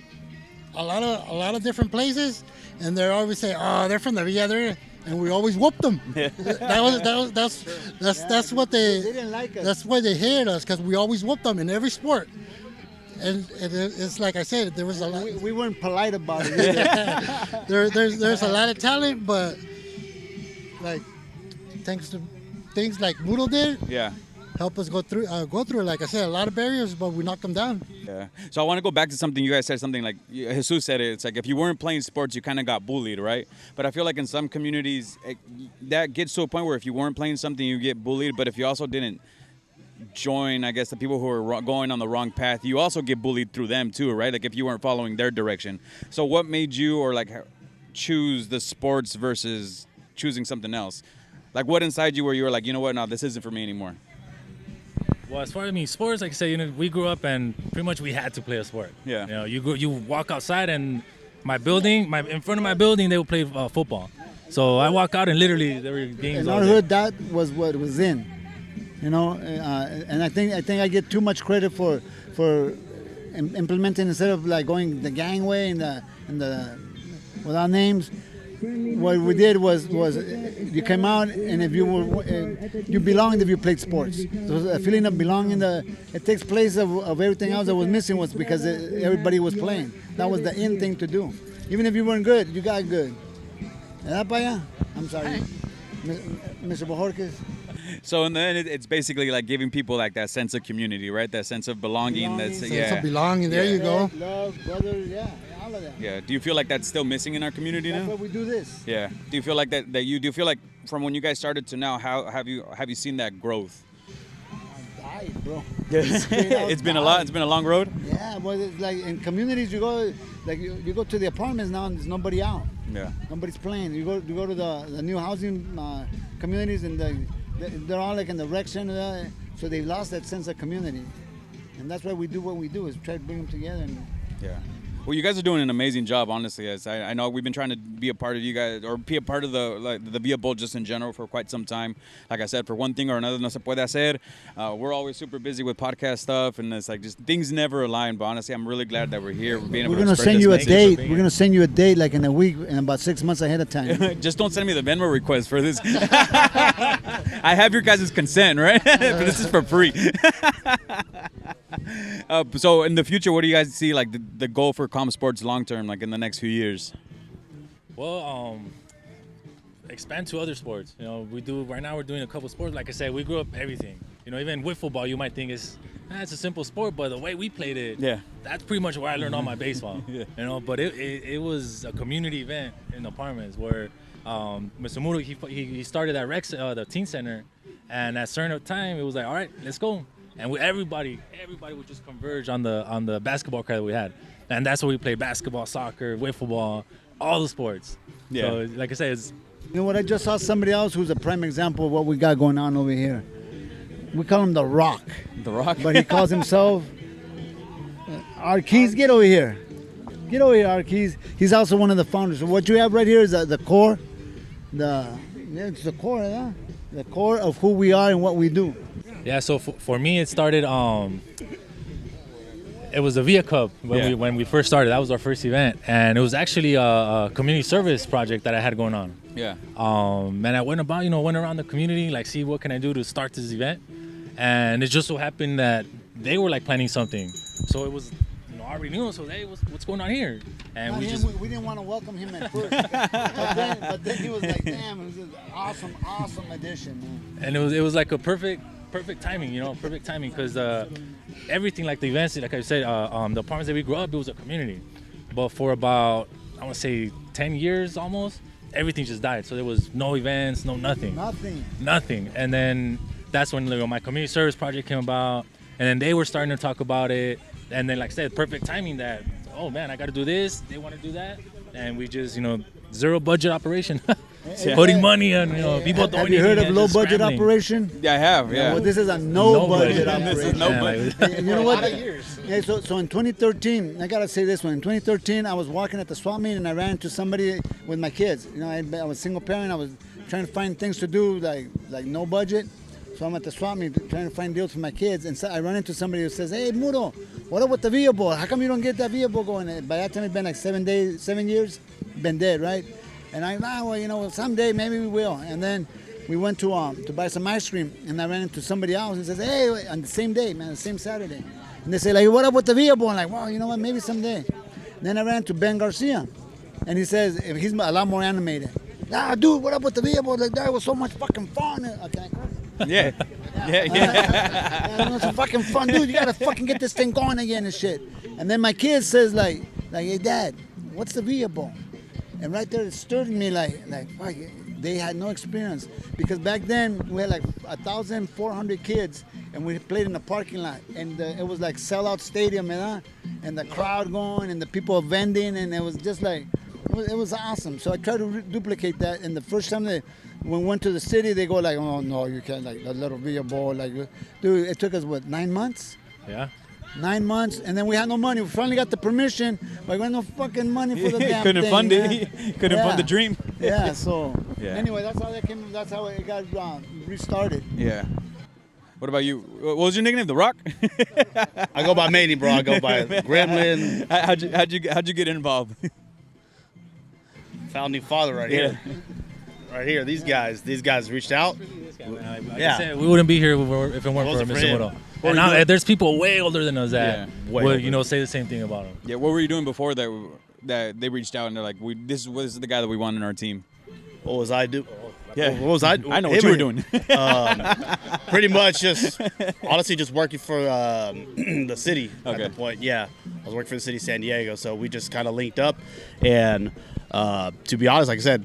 a lot of different places, and they always say, "Oh, they're from the Villa," and we always whooped them. Yeah. That's what they didn't like us. That's why they hated us, because we always whooped them in every sport. And it's like I said, there was a lot. We weren't polite about it. There's a lot of talent, but like thanks to things like Mudo did. Yeah. Help us go through. Like I said, a lot of barriers, but we knocked them down. Yeah. So I want to go back to something you guys said. Something like Jesus said it. It's like if you weren't playing sports, you kind of got bullied, right? But I feel like in some communities, that gets to a point where if you weren't playing something, you get bullied. But if you also didn't join, I guess, the people who are going on the wrong path, you also get bullied through them too, right? Like if you weren't following their direction. So what made you, or like, choose the sports versus choosing something else? Like what inside you where you were like, you know what, no, this isn't for me anymore? Well, as far as sports, like I said, you know, we grew up and pretty much we had to play a sport. Yeah. You know, you walk outside and in front of my building, they would play football. So I walk out and literally there were games. In our hood, that was what was in, you know, and I think I get too much credit for implementing, instead of like going the gang way and the without names. What we did was you came out, and if you were you belonged if you played sports. So a feeling of belonging, it takes place of everything else that was missing, was because everybody was playing. That was the in thing to do. Even if you weren't good, you got good. I'm sorry, Mr. Bojorquez. So in the end, it's basically like giving people like that sense of community, right? That sense of belonging. Sense of belonging. There you go. Love, brothers, all of that. Yeah. Do you feel like that's still missing in our community now? That's why we do this. Yeah. Do you feel like that you do feel like from when you guys started to now, how have you seen that growth? I died, bro. It's been a lot. It's been a long road. Yeah, but it's like in communities, you go to the apartments now, and there's nobody out. Yeah. Nobody's playing. You go to the new housing communities, and they're all like in the rec center, so they've lost that sense of community. And that's why we do what we do, is try to bring them together. And yeah. Well, you guys are doing an amazing job, honestly. As I know we've been trying to be a part of you guys, or be a part of the Via Bowl just in general for quite some time. Like I said, for one thing or another, no se puede hacer. We're always super busy with podcast stuff, and it's like just things never align. But honestly, I'm really glad that we're here. We're going to send you a date. We're going to send you a date like in a week, in about 6 months ahead of time. Just don't send me the Venmo request for this. I have your guys' consent, right? But this is for free. So in the future, what do you guys see like the goal for COMSPORTS long term, like in the next few years? Well, expand to other sports. Right now we're doing a couple sports. Like I said, we grew up everything. Even with football, you might think it's a simple sport, but the way we played it, that's pretty much where I learned all my baseball. But it was a community event in the apartments where Mr. Muro, he started at the teen center, and at a certain time it was like, all right, let's go. And everybody would just converge on the basketball court that we had, and that's where we played basketball, soccer, wiffle ball, all the sports. Yeah. So like I said, you know what? I just saw somebody else who's a prime example of what we got going on over here. We call him the Rock. The Rock. But he calls himself Arquez. Get over here. Get over here, Arquez. He's also one of the founders. So what you have right here is the core. It's the core, huh? The core of who we are and what we do. Yeah, so for me, it started. It was the Via Cup when we first started. That was our first event, and it was actually a community service project that I had going on. Yeah. And I went around the community, like, see what can I do to start this event, and it just so happened that they were like planning something, so it was. I already knew him, so hey, what's going on here? And we didn't want to welcome him at first, but then he was like, damn, it was an awesome addition, man. And it was like a perfect timing, perfect timing, because everything, like the events, like I said, the apartments that we grew up, it was a community. But for about, I want to say 10 years almost, everything just died. So there was no events, no nothing. Nothing. And then that's when my community service project came about, and then they were starting to talk about it. And then, like I said, perfect timing that, oh man, I got to do this, they want to do that. And we just, zero budget operation. Putting money on, people donating. Have you heard of low budget operation? Yeah, I have. Yeah. Well, this is a no budget operation. This is no budget. You know what? Yeah, so in 2013, I gotta say this one. In 2013, I was walking at the swap meet and I ran into somebody with my kids. I was a single parent. I was trying to find things to do like no budget. So I'm at the swap meet trying to find deals for my kids, and so I run into somebody who says, "Hey, Muro, what up with the Via Bowl? How come you don't get that Via Bowl going?" By that time, it's been like 7 years, been dead, right? And well, someday maybe we will. And then we went to buy some ice cream, and I ran into somebody else and says, "Hey," on the same day, man, the same Saturday, and they say like, "What up with the Via Bowl?" I'm like, "Well, you know what? Maybe someday." And then I ran into Ben Garcia, and he says he's a lot more animated. Dude, what up with the Via Bowl? Like, that was so much fucking fun. Can I curse? Yeah. It was fucking fun, dude. You gotta fucking get this thing going again and shit. And then my kid says like, "Hey, Dad, what's the Via Bowl?" And right there, it stirred me like, fuck, they had no experience, because back then we had like 1,400 kids, and we played in the parking lot, and it was like sellout stadium, and the crowd going, and the people vending, and it was just like, it was awesome. So I tried to duplicate that. And the first time when we went to the city, they go like, "Oh no, you can't, like the little Via Bowl." Like, dude, it took us 9 months? Yeah. 9 months, and then we had no money. We finally got the permission, but we had no fucking money for the damn couldn't thing. Fund it. Couldn't fund the dream. Yeah. So anyway, that's how that came. That's how it got restarted. Yeah. What about you? What was your nickname? The Rock? I go by Manny, bro. I go by Gremlin. How'd you get involved? Founding father right here. Right here. These guys reached out. Like I said, we wouldn't be here if it weren't for Mr. Muro. And now, there's people way older than us that would, say the same thing about him. Yeah. What were you doing before that they reached out and they're like, this is the guy that we want in our team? What was I do? Yeah. What was I? I know what you were doing. Pretty much just working for the city at the point. Yeah. I was working for the city of San Diego, so we just kind of linked up. And to be honest, like I said,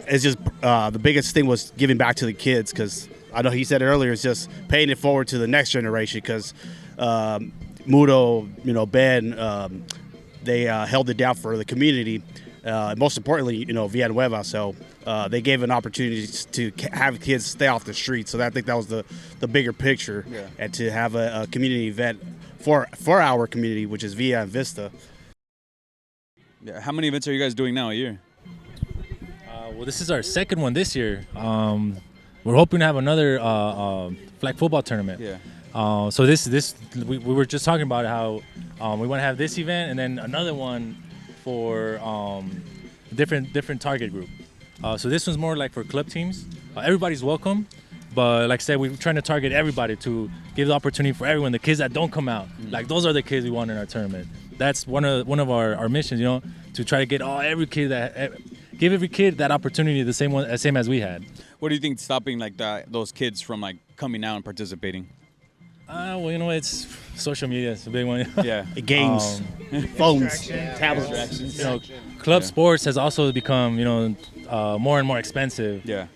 it's just the biggest thing was giving back to the kids, because I know he said earlier, it's just paying it forward to the next generation, because Mudo, Ben, they held it down for the community most importantly, Via Nueva. So they gave an opportunity to have kids stay off the street. So I think that was the bigger picture, and to have a community event for our community, which is Via and Vista. Yeah. How many events are you guys doing now a year? Well, this is our second one this year. We're hoping to have another flag football tournament. Yeah. So we were just talking about how we want to have this event and then another one for different target group. So this one's more like for club teams. Everybody's welcome, but like I said, we're trying to target everybody to give the opportunity for everyone. The kids that don't come out, like those are the kids we want in our tournament. That's one of our missions, to try to get every kid give every kid that opportunity the same as we had. What do you think stopping like those kids from like coming out and participating? Well, it's social media. It's a big one. Yeah. Games, phones, tablets. Club sports has also become, more and more expensive. Yeah.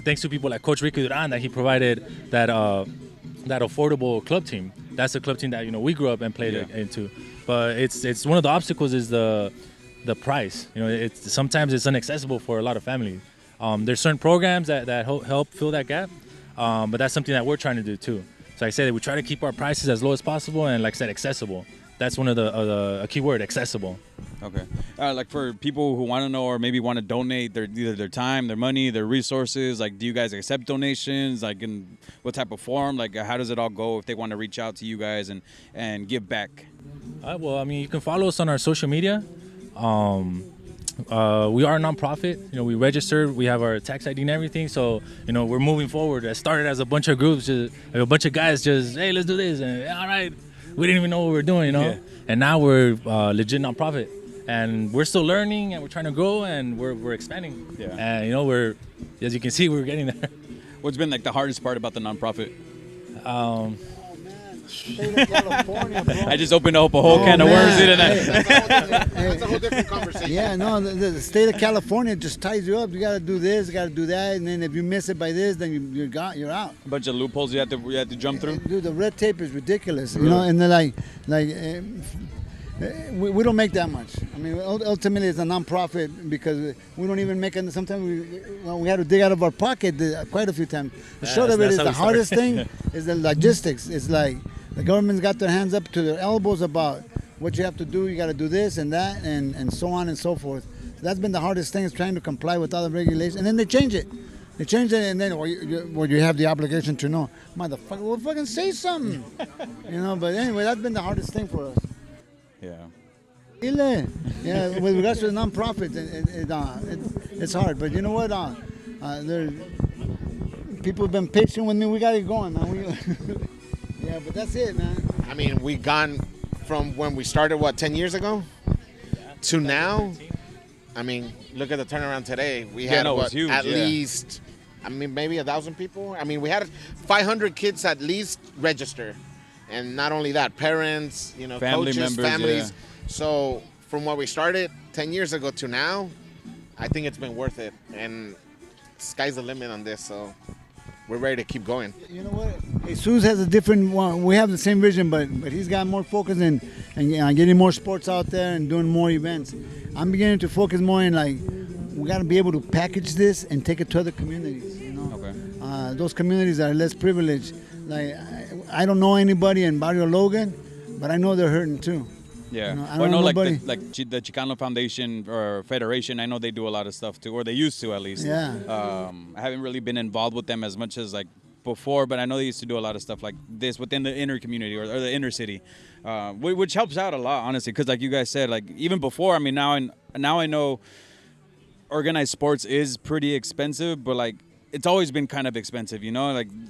Thanks to people like Coach Ricky Duran, that he provided that affordable club team. That's the club team that we grew up and played into. But it's one of the obstacles is the price. Sometimes it's inaccessible for a lot of families. There's certain programs that help fill that gap, but that's something that we're trying to do too. So like I said, we try to keep our prices as low as possible and, like I said, accessible. That's one of a key word, accessible. Okay. Like for people who want to know or maybe want to donate either their time, their money, their resources, like do you guys accept donations? Like in what type of form? Like how does it all go if they want to reach out to you guys and give back? Well, you can follow us on our social media. We are a nonprofit. We registered. We have our tax ID and everything. So we're moving forward. It started as a bunch of groups, a bunch of guys hey, let's do this, and all right, we didn't even know what we were doing, Yeah. And now we're legit nonprofit, and we're still learning, and we're trying to grow, and we're expanding. Yeah. And we're, as you can see, we're getting there. What's been like the hardest part about the nonprofit? State of California, bro. I just opened up a whole can of worms, didn't I? That's a whole different conversation. Yeah, no, the state of California just ties you up. You got to do this, you got to do that, and then if you miss it by this, then you're out. A bunch of loopholes you have to jump through. Dude, the red tape is ridiculous, and they're we don't make that much. Ultimately, it's a non-profit because we don't even make it. Sometimes we had to dig out of our pocket quite a few times. The short of it is the hardest thing is the logistics. It's like the government's got their hands up to their elbows about what you have to do. You got to do this and that and so on and so forth. So that's been the hardest thing, is trying to comply with all the regulations. And then they change it. They change it, and then you have the obligation to know, motherfucker, we'll fucking say something. But anyway, that's been the hardest thing for us. Yeah. Yeah, with regards to the non-profit, it's hard. But you know what? People have been patient with me. We got it going, man. Yeah, but that's it, man. We've gone from when we started, 10 years ago? To now? Look at the turnaround today. We had huge, at least, maybe 1,000 people. We had 500 kids at least register. And not only that, parents, family coaches, members, families. Yeah. So from what we started 10 years ago to now, I think it's been worth it. And sky's the limit on this, so we're ready to keep going. You know what? Jesus has a different one. We have the same vision, but he's got more focus and getting more sports out there and doing more events. I'm beginning to focus more in we got to be able to package this and take it to other communities. Okay. Those communities that are less privileged. I don't know anybody in Barrio Logan, but I know they're hurting too. Yeah. I know nobody. The Chicano Foundation or Federation, I know they do a lot of stuff too, or they used to at least. Yeah. I haven't really been involved with them as much as before, but I know they used to do a lot of stuff like this within the inner community or the inner city, which helps out a lot, honestly, because like you guys said, even before, now I know organized sports is pretty expensive, but it's always been kind of expensive,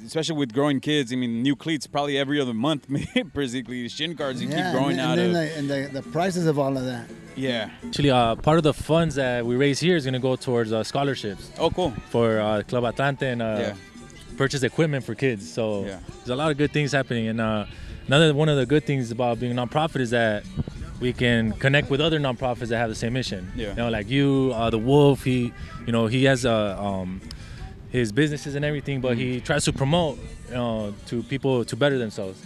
especially with growing kids. New cleats probably every other month, basically. Shin guards, keep growing out of. And the prices of all of that. Yeah. Actually, part of the funds that we raise here is going to go towards scholarships. Oh, cool. For Club Atlante and purchase equipment for kids. So there's a lot of good things happening. And another one of the good things about being a nonprofit is that we can connect with other nonprofits that have the same mission. Yeah. Like you, the Wolf. He has his businesses and everything, but he tries to promote to people to better themselves.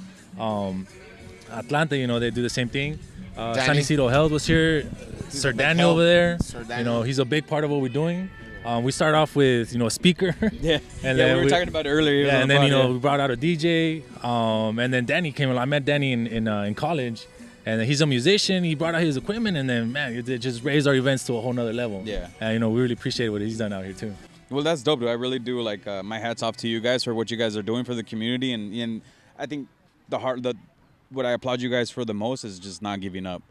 Atlanta, they do the same thing. San Isidro Health was here. Sir Daniel over there. Sir You Daniel. know, he's a big part of what we're doing. We start off with, a speaker. Yeah. And yeah, then we were talking about it earlier. Yeah, and then, we brought out a DJ. And then Danny came along. I met Danny in college. And he's a musician. He brought out his equipment. And then, man, it just raised our events to a whole nother level. Yeah. And, we really appreciate what he's done out here, too. Well, that's dope, dude. I really do. Like, my hat's off to you guys for what you guys are doing for the community. And I think what I applaud you guys for the most is just not giving up.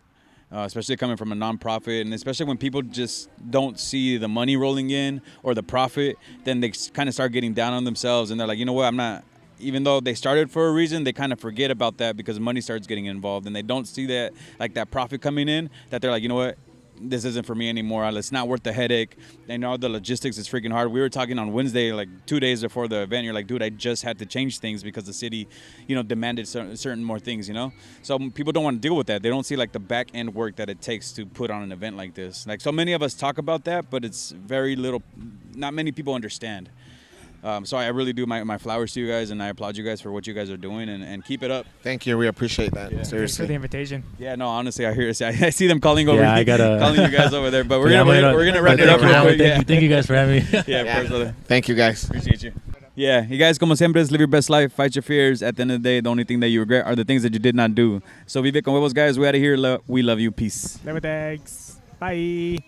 Especially coming from a nonprofit, and especially when people just don't see the money rolling in or the profit, then they kind of start getting down on themselves, and they're like, you know what, I'm not. Even though they started for a reason, they kind of forget about that because money starts getting involved, and they don't see that that profit coming in. That they're like, you know what, this isn't for me anymore. It's not worth the headache. And all the logistics is freaking hard. We were talking on Wednesday, like 2 days before the event. You're like, dude, I just had to change things because the city, demanded certain more things, So people don't want to deal with that. They don't see like the back end work that it takes to put on an event like this. Like so many of us talk about that, but it's very little, not many people understand. So I really do my flowers to you guys, and I applaud you guys for what you guys are doing, and keep it up. Thank you. We appreciate that. Yeah. Seriously. Thanks for the invitation. Yeah, no, honestly, I see them calling over. Yeah, I gotta calling you guys over there, but we're gonna wrap it up real quick. Thank you guys for having me. Yeah, of course, brother. Thank you, guys. Appreciate you. Yeah, you guys, como siempre, live your best life, fight your fears. At the end of the day, the only thing that you regret are the things that you did not do. So vive con huevos, guys. We out of here. We love you. Peace. Never thanks. Bye.